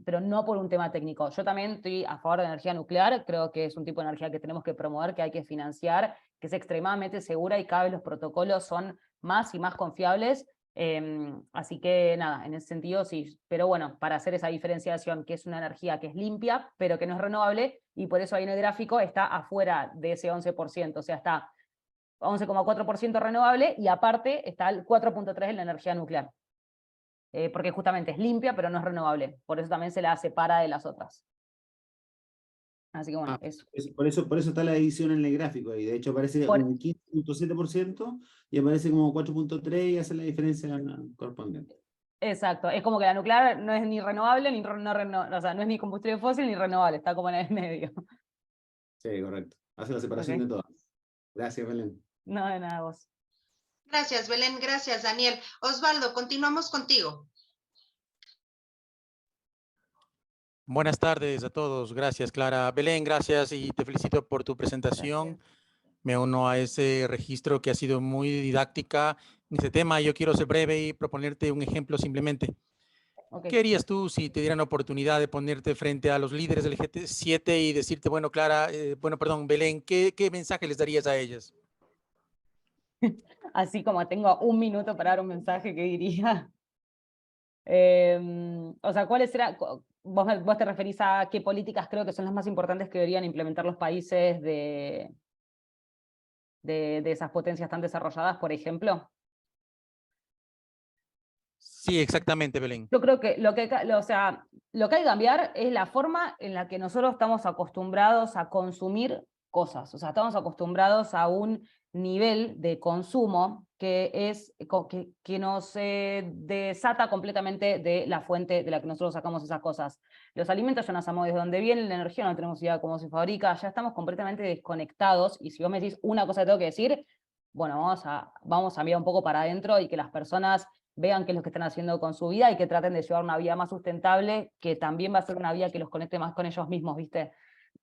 pero no por un tema técnico. Yo también estoy a favor de la energía nuclear, creo que es un tipo de energía que tenemos que promover, que hay que financiar, que es extremadamente segura y cada vez los protocolos son más y más confiables. Así que nada, en ese sentido sí, pero bueno, para hacer esa diferenciación, que es una energía que es limpia, pero que no es renovable, y por eso ahí en el gráfico está afuera de ese 11%, o sea, está 11,4% renovable, y aparte está el 4,3% en la energía nuclear. Porque justamente es limpia, pero no es renovable. Por eso también se la separa de las otras. Así que bueno, eso. Por eso está la división en el gráfico, y de hecho aparece un 15,7% y aparece como 4,3% y hace la diferencia correspondiente. Exacto, es como que la nuclear no es ni renovable, o sea, no es ni combustible fósil ni renovable, está como en el medio. Sí, correcto. Hace la separación de todas. Gracias, Belén. No, de nada, vos. Gracias, Belén. Gracias, Daniel. Osvaldo, continuamos contigo. Buenas tardes a todos. Gracias, Clara. Belén, gracias y te felicito por tu presentación. Gracias. Me uno a ese registro que ha sido muy didáctica en este tema. Yo quiero ser breve y proponerte un ejemplo simplemente. Okay. ¿Qué harías tú si te dieran la oportunidad de ponerte frente a los líderes del G7 y decirte, bueno, Clara, Belén, ¿qué mensaje les darías a ellas? Así como tengo un minuto para dar un mensaje, ¿qué diría? O sea, ¿cuáles serán? ¿Vos te referís a qué políticas creo que son las más importantes que deberían implementar los países de esas potencias tan desarrolladas, por ejemplo? Sí, exactamente, Belén. Yo creo que lo que hay que cambiar es la forma en la que nosotros estamos acostumbrados a consumir cosas. O sea, estamos acostumbrados a un nivel de consumo que nos desata completamente de la fuente de la que nosotros sacamos esas cosas. Los alimentos ya no sabemos de dónde vienen, la energía no tenemos idea de cómo se fabrica, ya estamos completamente desconectados, y si vos me decís una cosa que tengo que decir, bueno, vamos a mirar un poco para adentro y que las personas vean qué es lo que están haciendo con su vida y que traten de llevar una vida más sustentable, que también va a ser una vida que los conecte más con ellos mismos, ¿viste?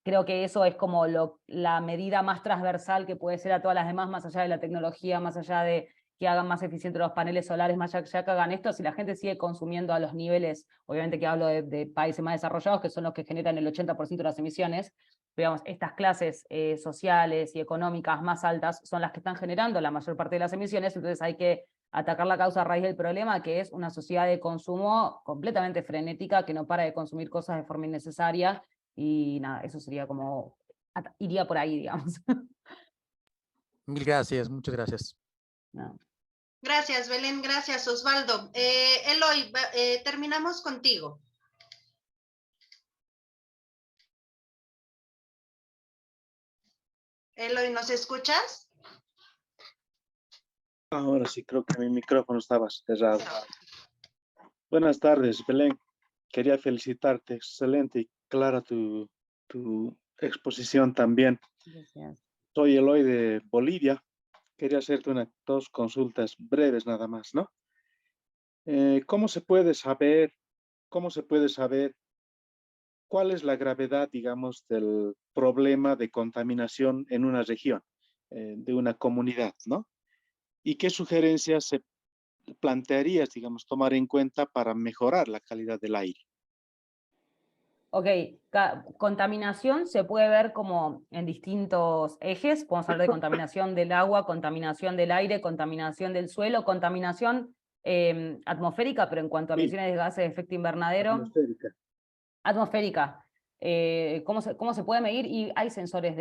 Creo que eso es como la medida más transversal que puede ser a todas las demás, más allá de la tecnología, más allá de que hagan más eficientes los paneles solares, más allá que hagan esto. Si la gente sigue consumiendo a los niveles, obviamente que hablo de países más desarrollados, que son los que generan el 80% de las emisiones, digamos, estas clases sociales y económicas más altas son las que están generando la mayor parte de las emisiones, entonces hay que atacar la causa raíz del problema, que es una sociedad de consumo completamente frenética, que no para de consumir cosas de forma innecesaria, y nada, eso sería como, iría por ahí, digamos. Mil gracias, muchas gracias. No. Gracias, Belén, gracias, Osvaldo. Eloy, terminamos contigo. Eloy, ¿nos escuchas? Ahora sí, creo que mi micrófono estaba cerrado. Buenas tardes, Belén. Quería felicitarte. Excelente y clara tu exposición también. Gracias. Soy Eloy de Bolivia. Quería hacerte dos consultas breves nada más, ¿no? ¿Cómo se puede saber cuál es la gravedad, digamos, del problema de contaminación en una región, de una comunidad, ¿no? ¿Y qué sugerencias se plantearías, digamos, tomar en cuenta para mejorar la calidad del aire? Ok, contaminación se puede ver como en distintos ejes. Podemos hablar de contaminación del agua, contaminación del aire, contaminación del suelo, contaminación atmosférica, pero en cuanto a Sí. emisiones de gases de efecto invernadero. Atmosférica. Atmosférica. ¿Cómo se puede medir? Y hay sensores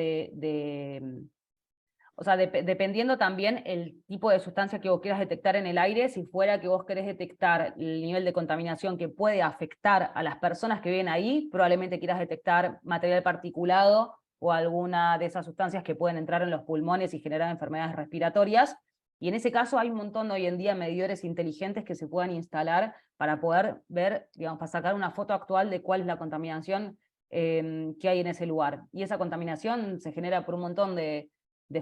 o sea, dependiendo también el tipo de sustancia que vos quieras detectar en el aire, si fuera que vos querés detectar el nivel de contaminación que puede afectar a las personas que viven ahí, probablemente quieras detectar material particulado o alguna de esas sustancias que pueden entrar en los pulmones y generar enfermedades respiratorias. Y en ese caso hay un montón hoy en día medidores inteligentes que se puedan instalar para poder ver, digamos, para sacar una foto actual de cuál es la contaminación que hay en ese lugar. Y esa contaminación se genera por un montón de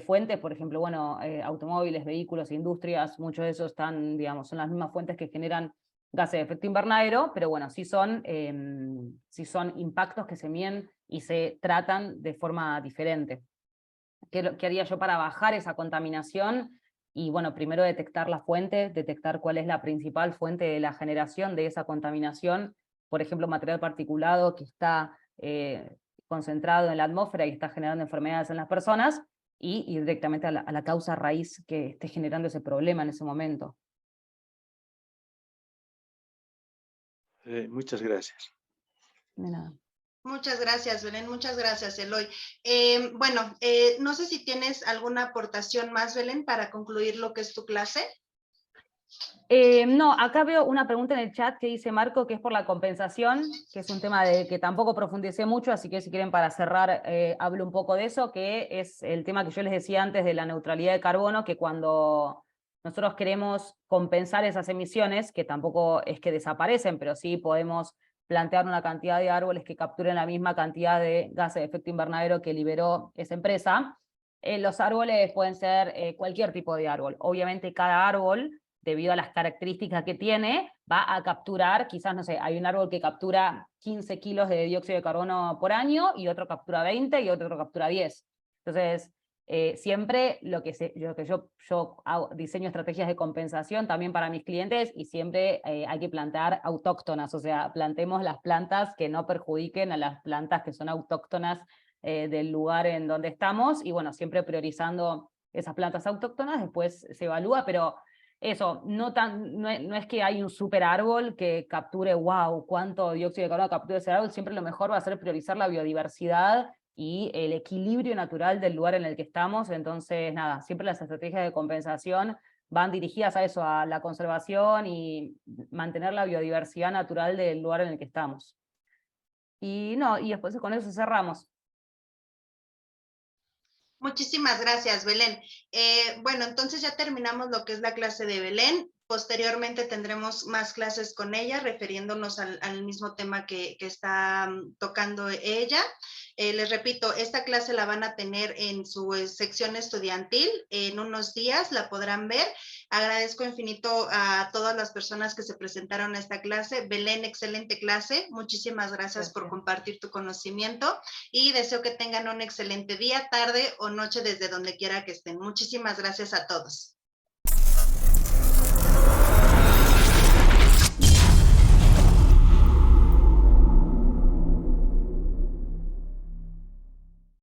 fuentes, por ejemplo, bueno, automóviles, vehículos, industrias, muchos de esos están, digamos, son las mismas fuentes que generan gases de efecto invernadero, pero bueno, sí son impactos que se miden y se tratan de forma diferente. ¿Qué haría yo para bajar esa contaminación? Y bueno, primero detectar la fuente, detectar cuál es la principal fuente de la generación de esa contaminación, por ejemplo, material particulado que está concentrado en la atmósfera y está generando enfermedades en las personas, y ir directamente a la causa raíz que esté generando ese problema en ese momento. Muchas gracias. De nada. Muchas gracias, Belén. Muchas gracias, Eloy. Bueno, no sé si tienes alguna aportación más, Belén, para concluir lo que es tu clase. No, acá veo una pregunta en el chat que dice Marco, que es por la compensación, que es un tema de que tampoco profundicé mucho, así que si quieren para cerrar hablo un poco de eso, que es el tema que yo les decía antes de la neutralidad de carbono, que cuando nosotros queremos compensar esas emisiones, que tampoco es que desaparecen, pero sí podemos plantear una cantidad de árboles que capturen la misma cantidad de gases de efecto invernadero que liberó esa empresa. Los árboles pueden ser cualquier tipo de árbol. Obviamente cada árbol, debido a las características que tiene, va a capturar, quizás, no sé, hay un árbol que captura 15 kilos de dióxido de carbono por año, y otro captura 20, y otro captura 10. Entonces, siempre yo diseño estrategias de compensación también para mis clientes, y siempre hay que plantar autóctonas, o sea, plantemos las plantas que no perjudiquen a las plantas que son autóctonas del lugar en donde estamos, y bueno, siempre priorizando esas plantas autóctonas, después se evalúa, pero eso, no es que hay un super árbol que capture, wow, cuánto dióxido de carbono captura ese árbol. Siempre lo mejor va a ser priorizar la biodiversidad y el equilibrio natural del lugar en el que estamos. Entonces, nada, siempre las estrategias de compensación van dirigidas a eso, a la conservación y mantener la biodiversidad natural del lugar en el que estamos. Y después con eso cerramos. Muchísimas gracias, Belén. Bueno, entonces ya terminamos lo que es la clase de Belén. Posteriormente tendremos más clases con ella, refiriéndonos al mismo tema que está tocando ella. Les repito, esta clase la van a tener en su sección estudiantil. En unos días la podrán ver. Agradezco infinito a todas las personas que se presentaron a esta clase. Belén, excelente clase. Muchísimas gracias por compartir tu conocimiento y deseo que tengan un excelente día, tarde o noche desde donde quiera que estén. Muchísimas gracias a todos.